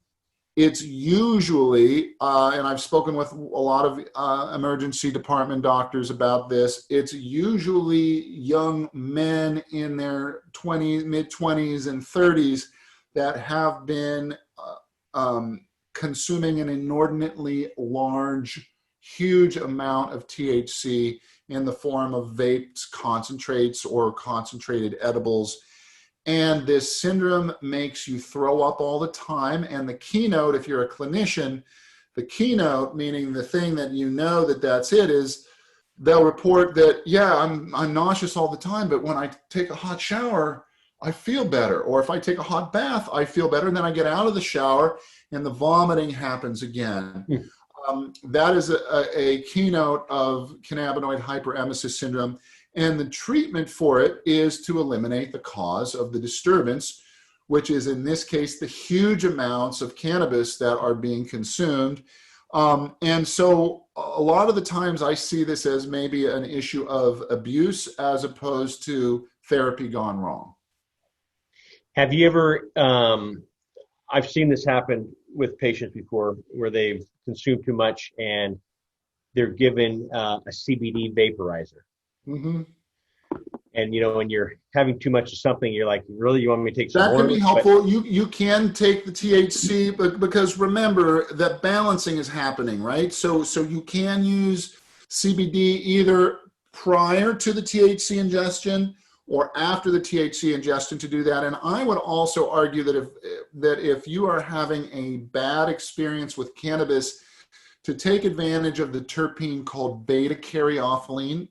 It's usually, and I've spoken with a lot of emergency department doctors about this, it's usually young men in their mid-20s and 30s that have been consuming an inordinately large, huge amount of THC in the form of vapes, concentrates, or concentrated edibles. And this syndrome makes you throw up all the time. And the keynote, if you're a clinician, the keynote, meaning the thing that that's it, is they'll report that, yeah, I'm nauseous all the time, but when I take a hot shower, I feel better. Or if I take a hot bath, I feel better. And then I get out of the shower and the vomiting happens again. That is a keynote of cannabinoid hyperemesis syndrome. And the treatment for it is to eliminate the cause of the disturbance, which is in this case the huge amounts of cannabis that are being consumed. And so a lot of the times I see this as maybe an issue of abuse as opposed to therapy gone wrong. Have you ever, I've seen this happen with patients before where they've consumed too much and they're given a CBD vaporizer. Mm-hmm. And, when you're having too much of something, you're like, really, you want me to take some more? That can be helpful. You can take the THC, but because remember that balancing is happening, right? So you can use CBD either prior to the THC ingestion or after the THC ingestion to do that. And I would also argue that if you are having a bad experience with cannabis, to take advantage of the terpene called beta-caryophyllene,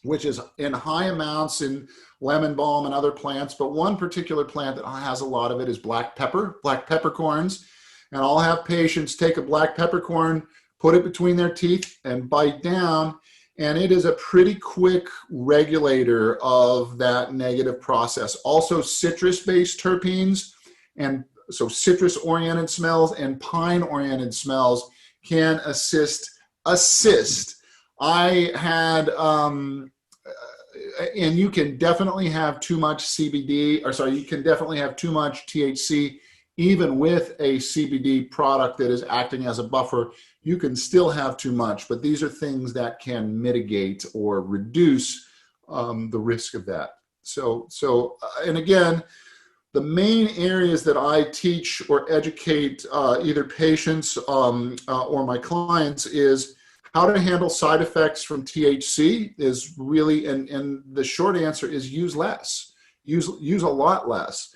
which is in high amounts in lemon balm and other plants, but one particular plant that has a lot of it is black peppercorns. And I'll have patients take a black peppercorn, put it between their teeth and bite down, and it is a pretty quick regulator of that negative process. Also citrus-based terpenes, and so citrus-oriented smells and pine-oriented smells can assist. I had, and you can definitely have too much CBD, you can definitely have too much THC, even with a CBD product that is acting as a buffer. You can still have too much, but these are things that can mitigate or reduce the risk of that. So, and again, the main areas that I teach or educate either patients or my clients is how to handle side effects from THC is really, and the short answer is use less, use a lot less.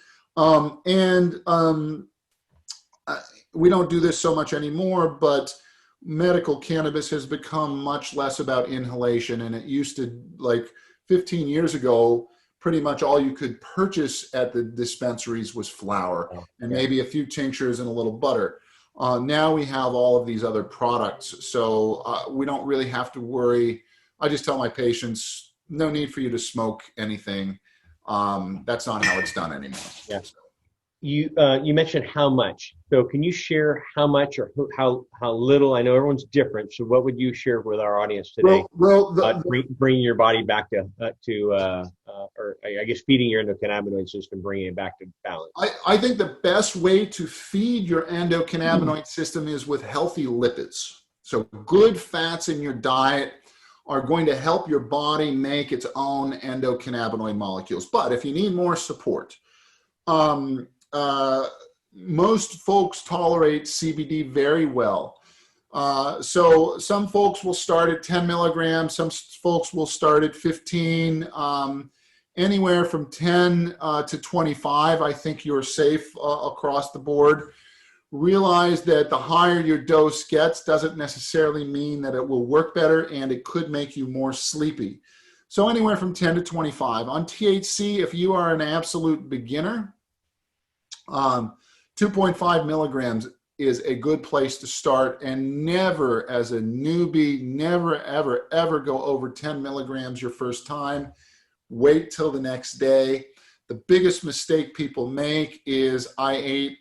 We don't do this so much anymore, but medical cannabis has become much less about inhalation. And it used to, like 15 years ago, pretty much all you could purchase at the dispensaries was flour and maybe a few tinctures and a little butter. Now we have all of these other products, so we don't really have to worry. I just tell my patients, no need for you to smoke anything. That's not how it's done anymore. Yeah. You mentioned how much. So can you share how much or how little? I know everyone's different. So what would you share with our audience today? Bringing your body back or I guess feeding your endocannabinoid system, bringing it back to balance. I think the best way to feed your endocannabinoid system is with healthy lipids. So good fats in your diet are going to help your body make its own endocannabinoid molecules. But if you need more support, most folks tolerate CBD very well. So some folks will start at 10 milligrams, some folks will start at 15, anywhere from 10 to 25. I think you're safe across the board. Realize that the higher your dose gets doesn't necessarily mean that it will work better, and it could make you more sleepy. So anywhere from 10 to 25. On THC, if you are an absolute beginner, 2.5 milligrams is a good place to start, and never, as a newbie, never, ever, ever go over 10 milligrams your first time. Wait till the next day. The biggest mistake people make is I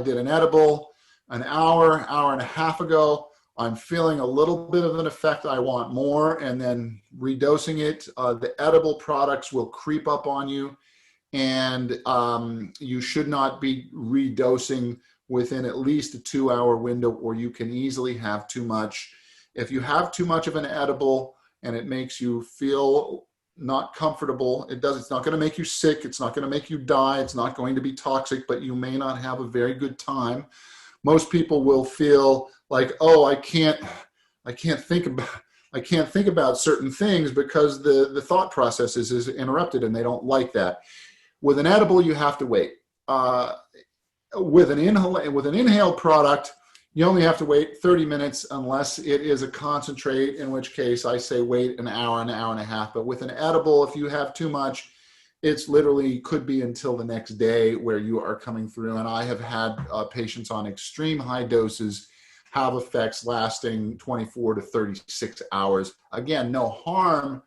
did an edible an hour and a half ago. I'm feeling a little bit of an effect. I want more, and then redosing it. The edible products will creep up on you, and you should not be redosing within at least a 2-hour window, or you can easily have too much. If you have too much of an edible and it makes you feel not comfortable, it's not going to make you sick, it's not going to make you die, it's not going to be toxic, but you may not have a very good time. Most people will feel like, oh, I can't think about certain things because the thought process is interrupted, and they don't like that. With an edible, you have to wait. With an inhaled product, you only have to wait 30 minutes unless it is a concentrate, in which case I say wait an hour and a half. But with an edible, if you have too much, it's literally could be until the next day where you are coming through. And I have had patients on extreme high doses have effects lasting 24 to 36 hours. Again, no harm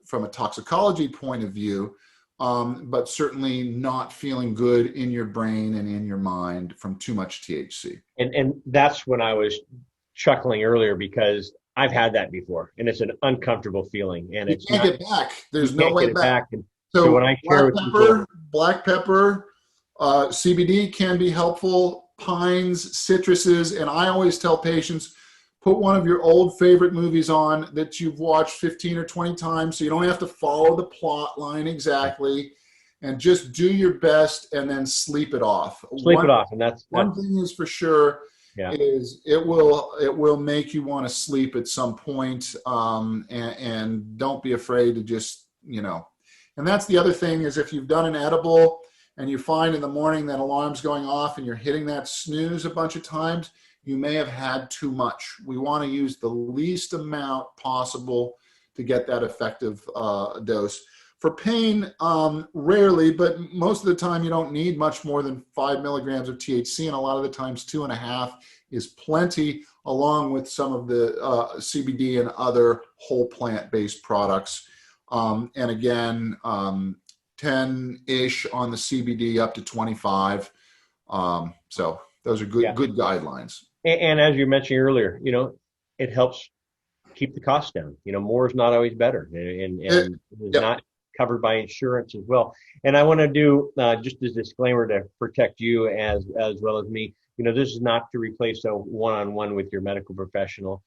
from a toxicology point of view, but certainly not feeling good in your brain and in your mind from too much THC. And that's when I was chuckling earlier, because I've had that before, and it's an uncomfortable feeling, and you it's can't get back. There's no way back. And so when I share with people, black pepper, CBD can be helpful, pines, citruses, and I always tell patients, put one of your old favorite movies on that you've watched 15 or 20 times, so you don't have to follow the plot line exactly, and just do your best and then sleep it off. And that's one thing is for sure. Yeah. Is it will make you want to sleep at some point, and don't be afraid to just, and that's the other thing, is if you've done an edible and you find in the morning that alarm's going off and you're hitting that snooze a bunch of times, you may have had too much. We want to use the least amount possible to get that effective dose. For pain, rarely, but most of the time you don't need much more than 5 milligrams of THC, and a lot of the times 2.5 is plenty, along with some of the CBD and other whole plant-based products. And again, 10-ish on the CBD, up to 25. So those are good guidelines. And as you mentioned earlier, it helps keep the costs down. More is not always better, and it's not covered by insurance as well. And I want to do just as a disclaimer to protect you as well as me. This is not to replace a one-on-one with your medical professional.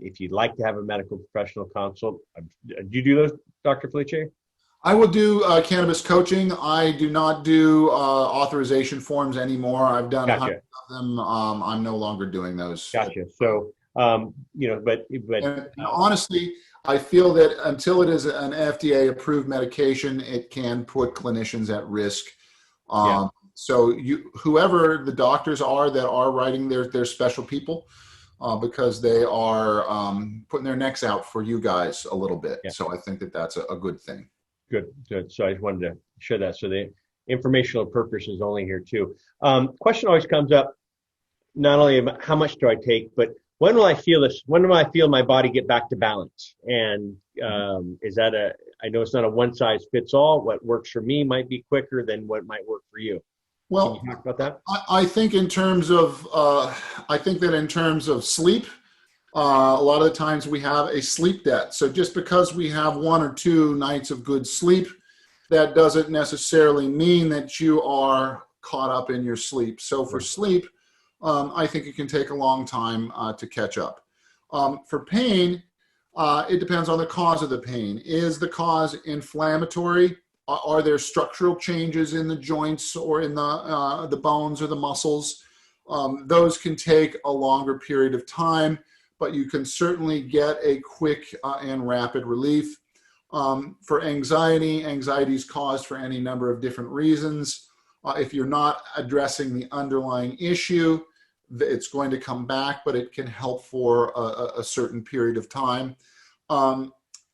If you'd like to have a medical professional consult, do you do those, Dr. Felice? I will do cannabis coaching. I do not do authorization forms anymore. I've done hundreds of them. I'm no longer doing those. Gotcha. So, but honestly, I feel that until it is an FDA-approved medication, it can put clinicians at risk. So whoever the doctors are that are writing, their special people, because they are putting their necks out for you guys a little bit. Yeah. So I think that that's a good thing. Good. So I just wanted to share that. So the informational purpose is only here too. Question always comes up, not only about how much do I take, but when will I feel this? When do I feel my body get back to balance? And is that I know it's not a one size fits all. What works for me might be quicker than what might work for you. Well, can you talk about that? I think in terms of, sleep, a lot of the times we have a sleep debt. So just because we have 1 or 2 nights of good sleep, that doesn't necessarily mean that you are caught up in your sleep. So for sleep, I think it can take a long time to catch up. For pain, it depends on the cause of the pain. Is the cause inflammatory? Are there structural changes in the joints or in the bones or the muscles? Those can take a longer period of time, but you can certainly get a quick and rapid relief. For anxiety is caused for any number of different reasons. If you're not addressing the underlying issue, it's going to come back, but it can help for a certain period of time.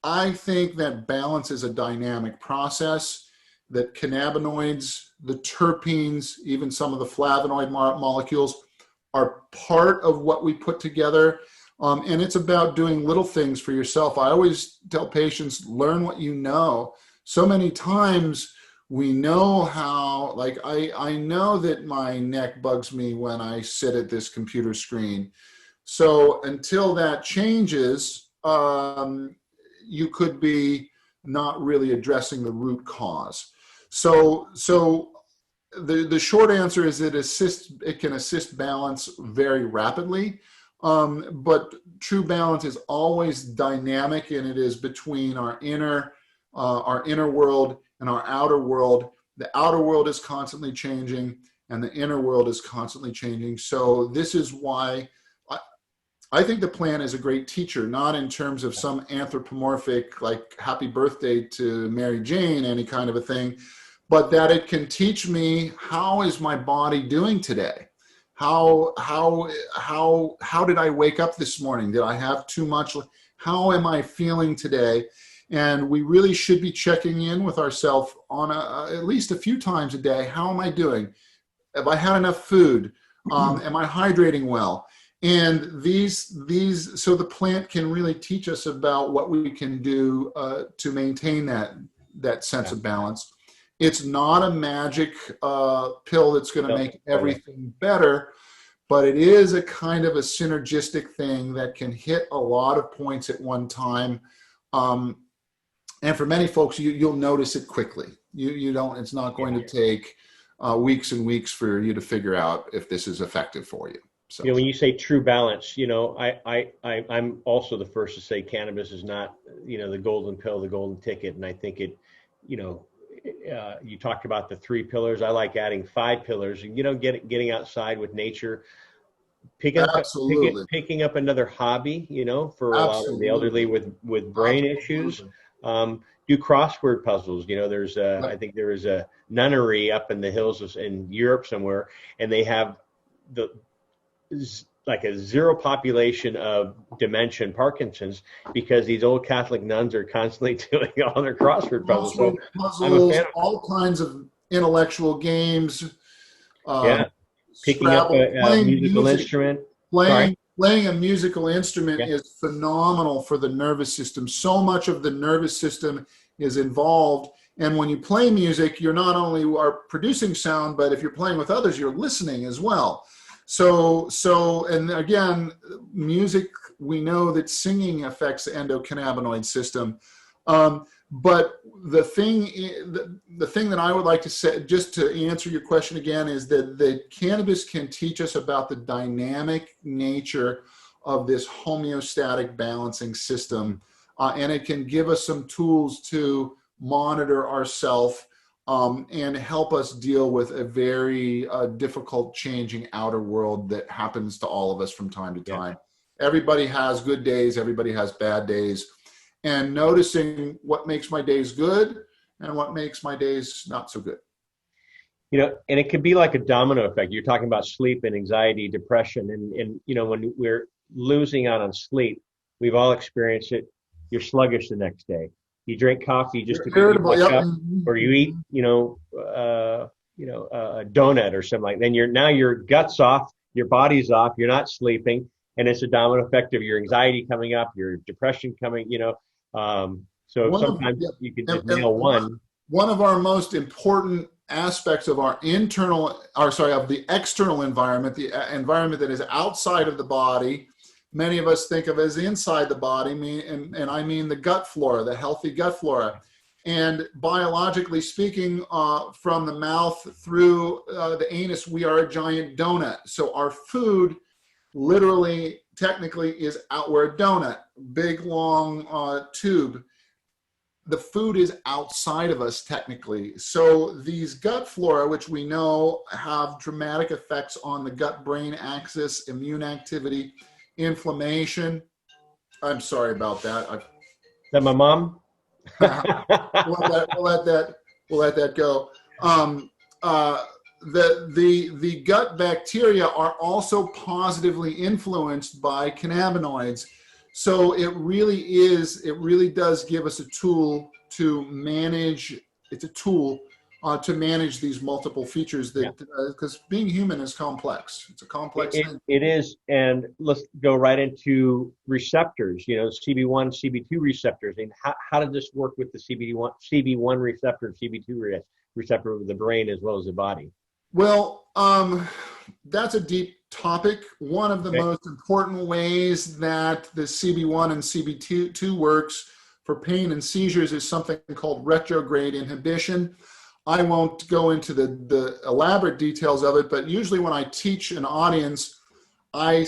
I think that balance is a dynamic process, that cannabinoids, the terpenes, even some of the flavonoid molecules are part of what we put together. And it's about doing little things for yourself. I always tell patients, learn what you know. So many times we know how, like I know that my neck bugs me when I sit at this computer screen. So until that changes, you could be not really addressing the root cause. So the short answer is it can assist balance very rapidly, but true balance is always dynamic, and it is between our inner world and our outer world. The outer world is constantly changing, and the inner world is constantly changing. So this is why I think the plant is a great teacher, not in terms of some anthropomorphic, like happy birthday to Mary Jane, any kind of a thing, but that it can teach me, how is my body doing today? How did I wake up this morning? Did I have too much? How am I feeling today? And we really should be checking in with ourselves on at least a few times a day. How am I doing? Have I had enough food? Am I hydrating well? And so the plant can really teach us about what we can do to maintain that that sense of balance. It's not a magic pill that's going to make everything better, but it is a kind of a synergistic thing that can hit a lot of points at one time. And for many folks, you'll notice it quickly. It's not going to take weeks and weeks for you to figure out if this is effective for you. So, when you say true balance, I'm also the first to say cannabis is not, the golden pill, the golden ticket. And I think it, you talked about the 3 pillars. I like adding 5 pillars and, getting outside with nature, picking up another hobby, for a lot of the elderly with brain issues. Do crossword puzzles. There's I think there is a nunnery up in the hills in Europe somewhere, and they have like a zero population of dementia and Parkinson's because these old Catholic nuns are constantly doing all their crossword puzzles. So puzzles, all kinds of intellectual games. Picking up a musical instrument. Playing a musical instrument is phenomenal for the nervous system. So much of the nervous system is involved. And when you play music, you're not only are producing sound, but if you're playing with others, you're listening as well. And again, music, we know that singing affects the endocannabinoid system. But the thing that I would like to say, just to answer your question again, is that the cannabis can teach us about the dynamic nature of this homeostatic balancing system. And it can give us some tools to monitor ourselves and help us deal with a very difficult changing outer world that happens to all of us from time to time. Everybody has good days, everybody has bad days. And noticing what makes my days good and what makes my days not so good. And it could be like a domino effect. You're talking about sleep and anxiety, depression. And when we're losing out on sleep, we've all experienced it. You're sluggish the next day. You drink coffee just to wake up, or you eat, a donut or something like that. Then your gut's off, your body's off, you're not sleeping. And it's a domino effect of your anxiety coming up, your depression coming, so sometimes you can just nail one. One of our most important aspects of of the external environment, the environment that is outside of the body, many of us think of as inside the body, and I mean the gut flora, the healthy gut flora. And biologically speaking, from the mouth through the anus, we are a giant donut. So our food literally, technically, is we're a donut, big, long tube. The food is outside of us, technically. So these gut flora, which we know have dramatic effects on the gut-brain axis, immune activity, inflammation. I'm sorry about that. Is that my mom? we'll let that go. The gut bacteria are also positively influenced by cannabinoids. So it really does give us a tool to manage. It's a tool to manage these multiple features because being human is complex. It's a complex thing. It is. And let's go right into receptors, CB1, CB2 receptors. And how did this work with the CB1 receptor, CB2 receptor of the brain as well as the body? Well, that's a deep topic. One of the most important ways that the CB1 and CB2 works for pain and seizures is something called retrograde inhibition. I won't go into the elaborate details of it, but usually when I teach an audience, I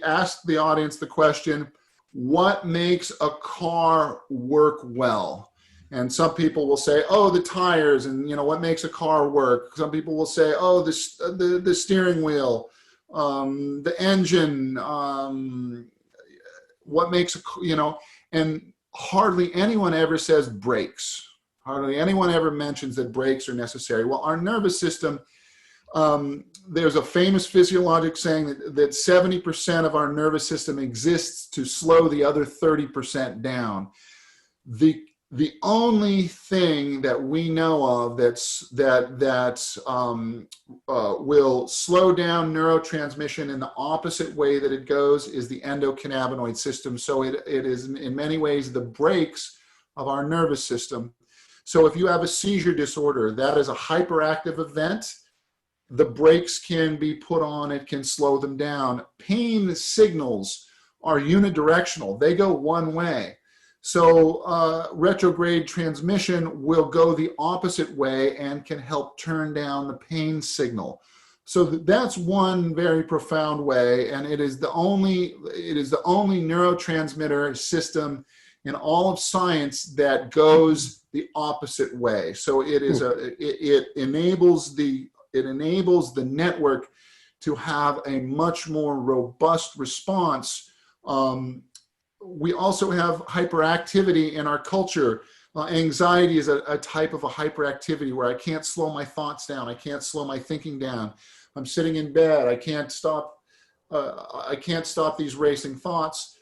ask the audience the question, what makes a car work well? And some people will say, oh, the tires, and what makes a car work. Some people will say, oh, the steering wheel, the engine, what makes and hardly anyone ever says brakes. Hardly anyone ever mentions that brakes are necessary. Well, our nervous system, there's a famous physiologic saying that 70% of our nervous system exists to slow the other 30% down. The only thing that we know of that will slow down neurotransmission in the opposite way that it goes is the endocannabinoid system. So it is in many ways the brakes of our nervous system. So if you have a seizure disorder, that is a hyperactive event. The brakes can be put on, it can slow them down. Pain signals are unidirectional, they go one way. So retrograde transmission will go the opposite way and can help turn down the pain signal. So that's one very profound way, and it is the only neurotransmitter system in all of science that goes the opposite way. So it is it enables the network to have a much more robust response. We also have hyperactivity in our culture. Anxiety is a type of a hyperactivity where I can't slow my thoughts down. I can't slow my thinking down. I'm sitting in bed. I can't stop these racing thoughts.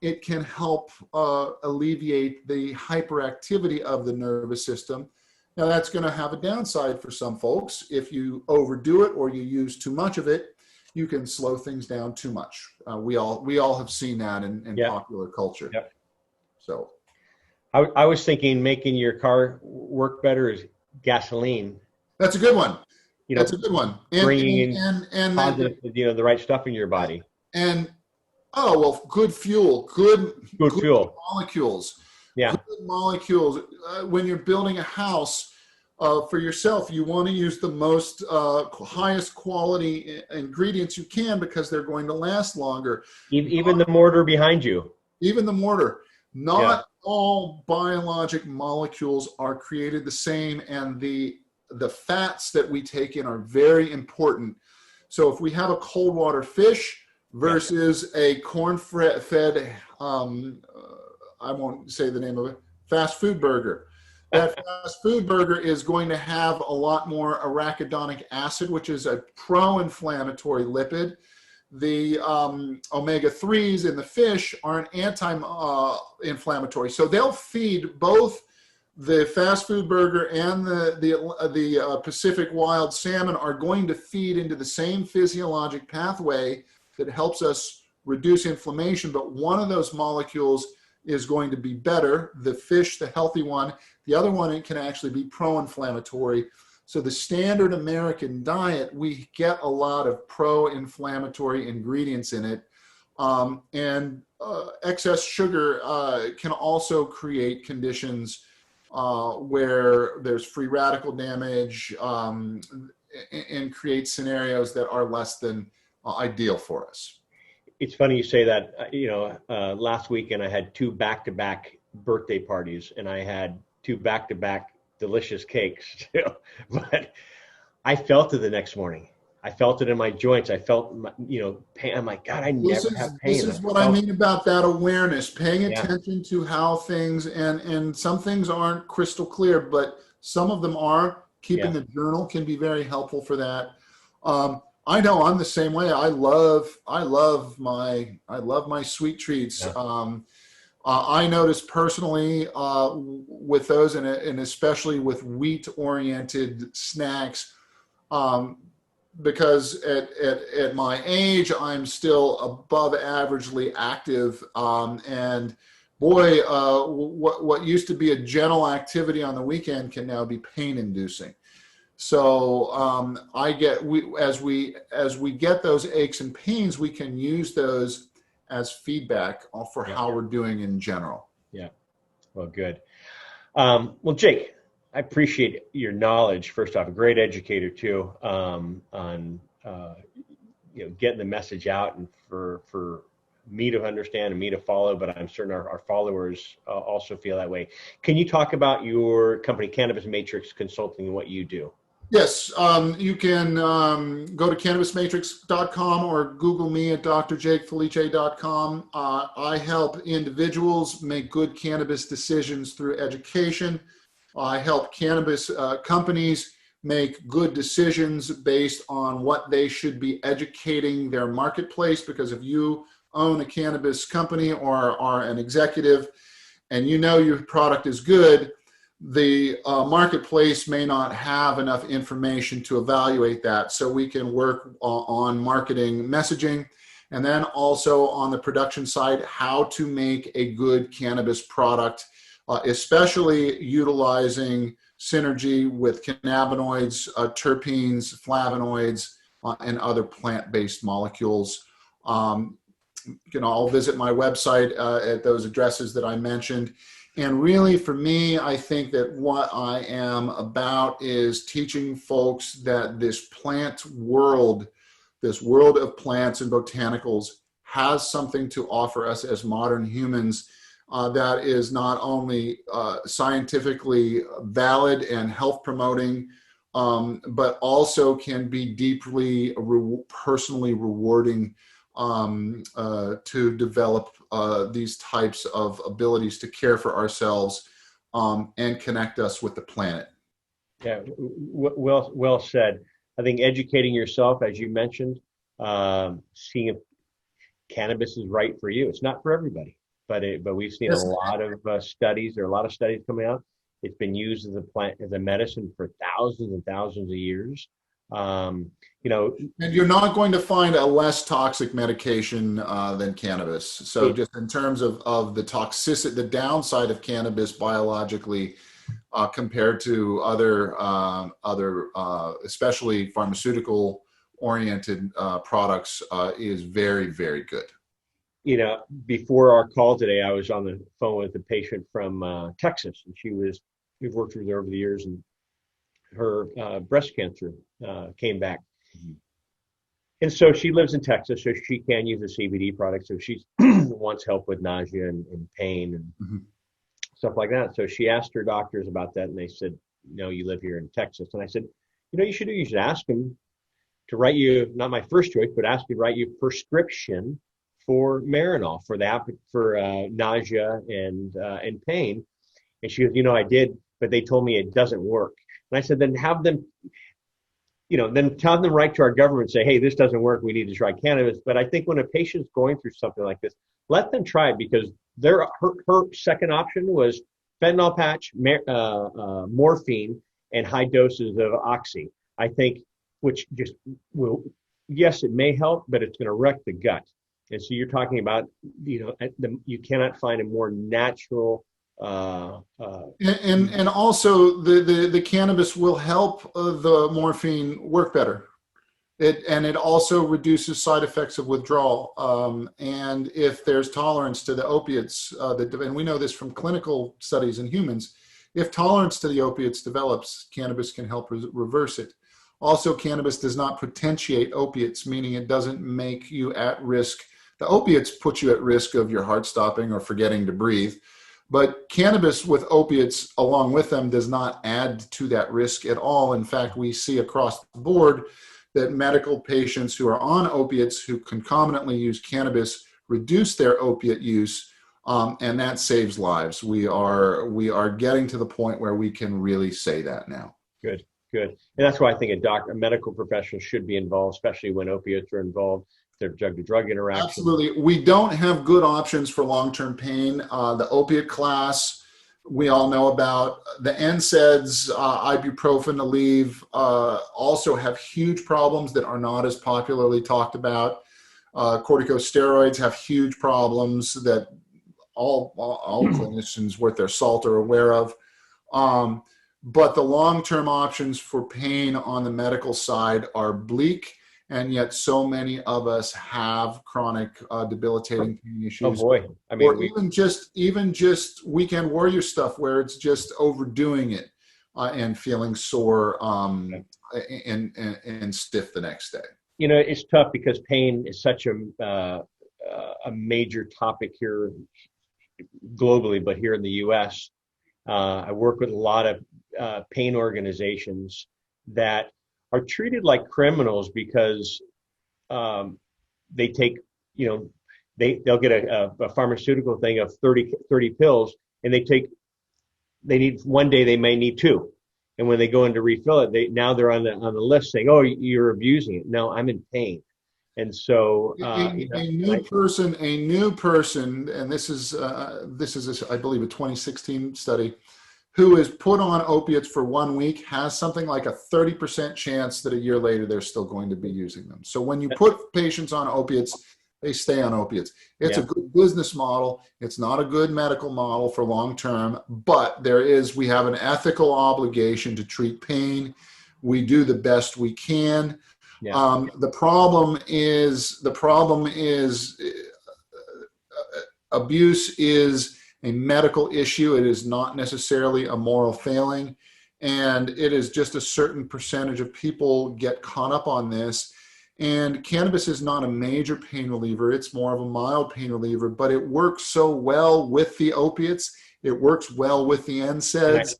It can help alleviate the hyperactivity of the nervous system. Now that's going to have a downside for some folks. If you overdo it or you use too much of it, you can slow things down too much. We all have seen that in popular culture. Yep. So I was thinking making your car work better is gasoline. That's a good one. That's a good one. Bringing in positive, the right stuff in your body. And good fuel, good fuel molecules. Yeah. Good molecules. When you're building a house for yourself, you want to use the most highest quality ingredients you can because they're going to last longer. Even the mortar behind you. Even the mortar. Not all biologic molecules are created the same, and the fats that we take in are very important. So if we have a cold water fish versus a corn-fed, I won't say the name of it, fast food burger. That fast food burger is going to have a lot more arachidonic acid, which is a pro-inflammatory lipid. The omega-3s in the fish are an anti-inflammatory. So they'll feed both the fast food burger and the Pacific wild salmon are going to feed into the same physiologic pathway that helps us reduce inflammation, but one of those molecules is going to be better, the fish, the healthy one. The other one, it can actually be pro-inflammatory. So the standard American diet, we get a lot of pro-inflammatory ingredients in it. And excess sugar can also create conditions where there's free radical damage and create scenarios that are less than ideal for us. It's funny you say that. Last weekend I had 2 back-to-back birthday parties, and I had 2 back-to-back delicious cakes too. But I felt it the next morning. I felt it in my joints. I felt, pain. I'm like, God, I never have pain. This is what I mean about that awareness, paying attention to how things, and some things aren't crystal clear, but some of them are. Keeping a journal can be very helpful for that. I know I'm the same way. I love my sweet treats. Yeah. I notice personally with those, and especially with wheat-oriented snacks, because at my age, I'm still above averagely active. And boy, what used to be a gentle activity on the weekend can now be pain-inducing. So as we get those aches and pains, we can use those as feedback for how we're doing in general. Yeah. Well, good. Well, Jake, I appreciate your knowledge. First off, a great educator too, on getting the message out and for me to understand and me to follow, but I'm certain our followers also feel that way. Can you talk about your company, Cannabis Matrix Consulting, and what you do? Yes, you can go to cannabismatrix.com or Google me at drjakefelice.com. I help individuals make good cannabis decisions through education. I help cannabis companies make good decisions based on what they should be educating their marketplace, because if you own a cannabis company or are an executive and you know your product is good, the marketplace may not have enough information to evaluate that. So we can work on marketing messaging, and then also on the production side, how to make a good cannabis product especially utilizing synergy with cannabinoids, terpenes, flavonoids, and other plant-based molecules. You can all visit my website at those addresses that I mentioned. And really, for me, I think that what I am about is teaching folks that this plant world, this world of plants and botanicals, has something to offer us as modern humans that is not only scientifically valid and health promoting, but also can be deeply personally rewarding to develop these types of abilities to care for ourselves and connect us with the planet. Yeah, well said. I think educating yourself, as you mentioned, seeing if cannabis is right for you. It's not for everybody, but we've seen a lot of studies. There are a lot of studies coming out. It's been used as a plant, as a medicine for thousands and thousands of years. And you're not going to find a less toxic medication than cannabis. So just in terms of the toxicity, the downside of cannabis biologically compared to other especially pharmaceutical oriented products is very, very good. Before our call today, I was on the phone with a patient from Texas, and we've worked with her over the years, and her breast cancer came back. Mm-hmm. And so she lives in Texas, so she can use a CBD product. So she wants help with nausea and pain and mm-hmm. stuff like that. So she asked her doctors about that, and they said, "No, you live here in Texas." And I said, you should ask them to write you, not my first choice, but ask you to write you a prescription for Marinol for nausea and pain. And she goes, I did, but they told me it doesn't work. And I said, then have them, then tell them right to our government, say, hey, this doesn't work. We need to try cannabis. But I think when a patient's going through something like this, let them try it, because her second option was fentanyl patch, morphine, and high doses of oxy. I think, which just will, yes, it may help, but it's going to wreck the gut. And so you're talking about, you cannot find a more natural. And also the cannabis will help the morphine work better. It also reduces side effects of withdrawal. And if there's tolerance to the opiates, and we know this from clinical studies in humans, if tolerance to the opiates develops, cannabis can help reverse it. Also, cannabis does not potentiate opiates, meaning it doesn't make you at risk. The opiates put you at risk of your heart stopping or forgetting to breathe. But cannabis with opiates along with them does not add to that risk at all. In fact, we see across the board that medical patients who are on opiates who concomitantly use cannabis reduce their opiate use, and that saves lives. We are getting to the point where we can really say that now. Good. And that's why I think a medical professional should be involved, especially when opiates are involved. Their drug-to-drug interaction. Absolutely. We don't have good options for long-term pain. The opiate class, we all know about. The NSAIDs, ibuprofen, Aleve, also have huge problems that are not as popularly talked about. Corticosteroids have huge problems that all clinicians worth their salt are aware of. But the long-term options for pain on the medical side are bleak. And yet so many of us have chronic debilitating pain issues. Oh boy. Or even just weekend warrior stuff where it's just overdoing it and feeling sore and stiff the next day. It's tough because pain is such a major topic here globally, but here in the US, I work with a lot of pain organizations that are treated like criminals because they take, they'll get a pharmaceutical thing of 30 pills, and they need one day, they may need 2. And when they go in to refill it, now they're on the list saying, oh, you're abusing it. No, I'm in pain. And so a new person, and this is I believe a 2016 study, who is put on opiates for 1 week has something like a 30% chance that a year later they're still going to be using them. So when you put patients on opiates, They stay on opiates. It's a good business model. It's not a good medical model for long term, but we have an ethical obligation to treat pain. We do the best we can. Yeah. The problem is abuse is a medical issue. It is not necessarily a moral failing. And it is just a certain percentage of people get caught up on this. And cannabis is not a major pain reliever. It's more of a mild pain reliever, but it works so well with the opiates. It works well with the NSAIDs.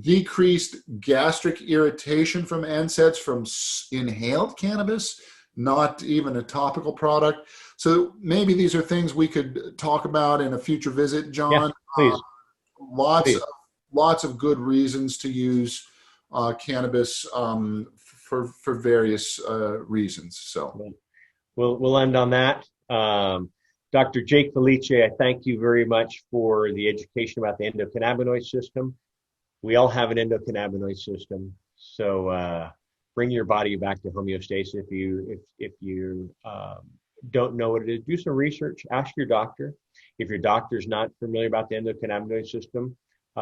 Decreased gastric irritation from NSAIDs from inhaled cannabis, not even a topical product. So maybe these are things we could talk about in a future visit, John. Yeah, please. Lots of good reasons to use cannabis for various reasons. So we'll end on that. Dr. Jake Felice, I thank you very much for the education about the endocannabinoid system. We all have an endocannabinoid system, so bring your body back to homeostasis. If you don't know what it is, do some research. Ask your doctor. If your doctor's not familiar about the endocannabinoid system,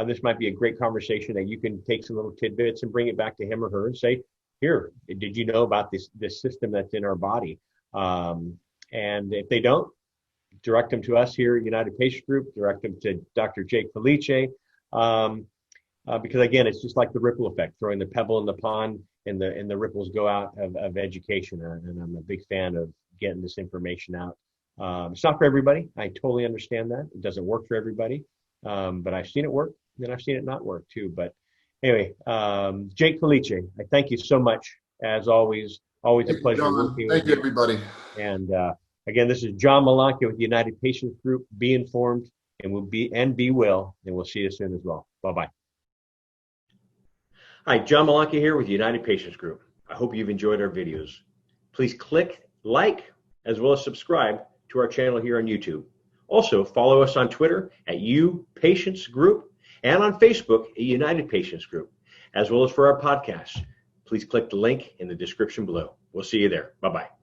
this might be a great conversation that you can take some little tidbits and bring it back to him or her and say, "Here, did you know about this system that's in our body?" And if they don't, direct them to us here at United Patient Group. Direct them to Dr. Jake Felice. Because again, it's just like the ripple effect, throwing the pebble in the pond and the ripples go out of education. And I'm a big fan of getting this information out. It's not for everybody. I totally understand that. It doesn't work for everybody. But I've seen it work and I've seen it not work too. But anyway, Jake Felice, I thank you so much. As always a pleasure working with you. Thank you, everybody. And again, this is John Malanca with the United Patients Group. Be informed and be well, and we'll see you soon as well. Bye-bye. Hi, John Malanca here with the United Patients Group. I hope you've enjoyed our videos. Please click like as well as subscribe to our channel here on YouTube. Also, follow us on Twitter at UPatients Group and on Facebook at United Patients Group, as well as for our podcast. Please click the link in the description below. We'll see you there. Bye-bye.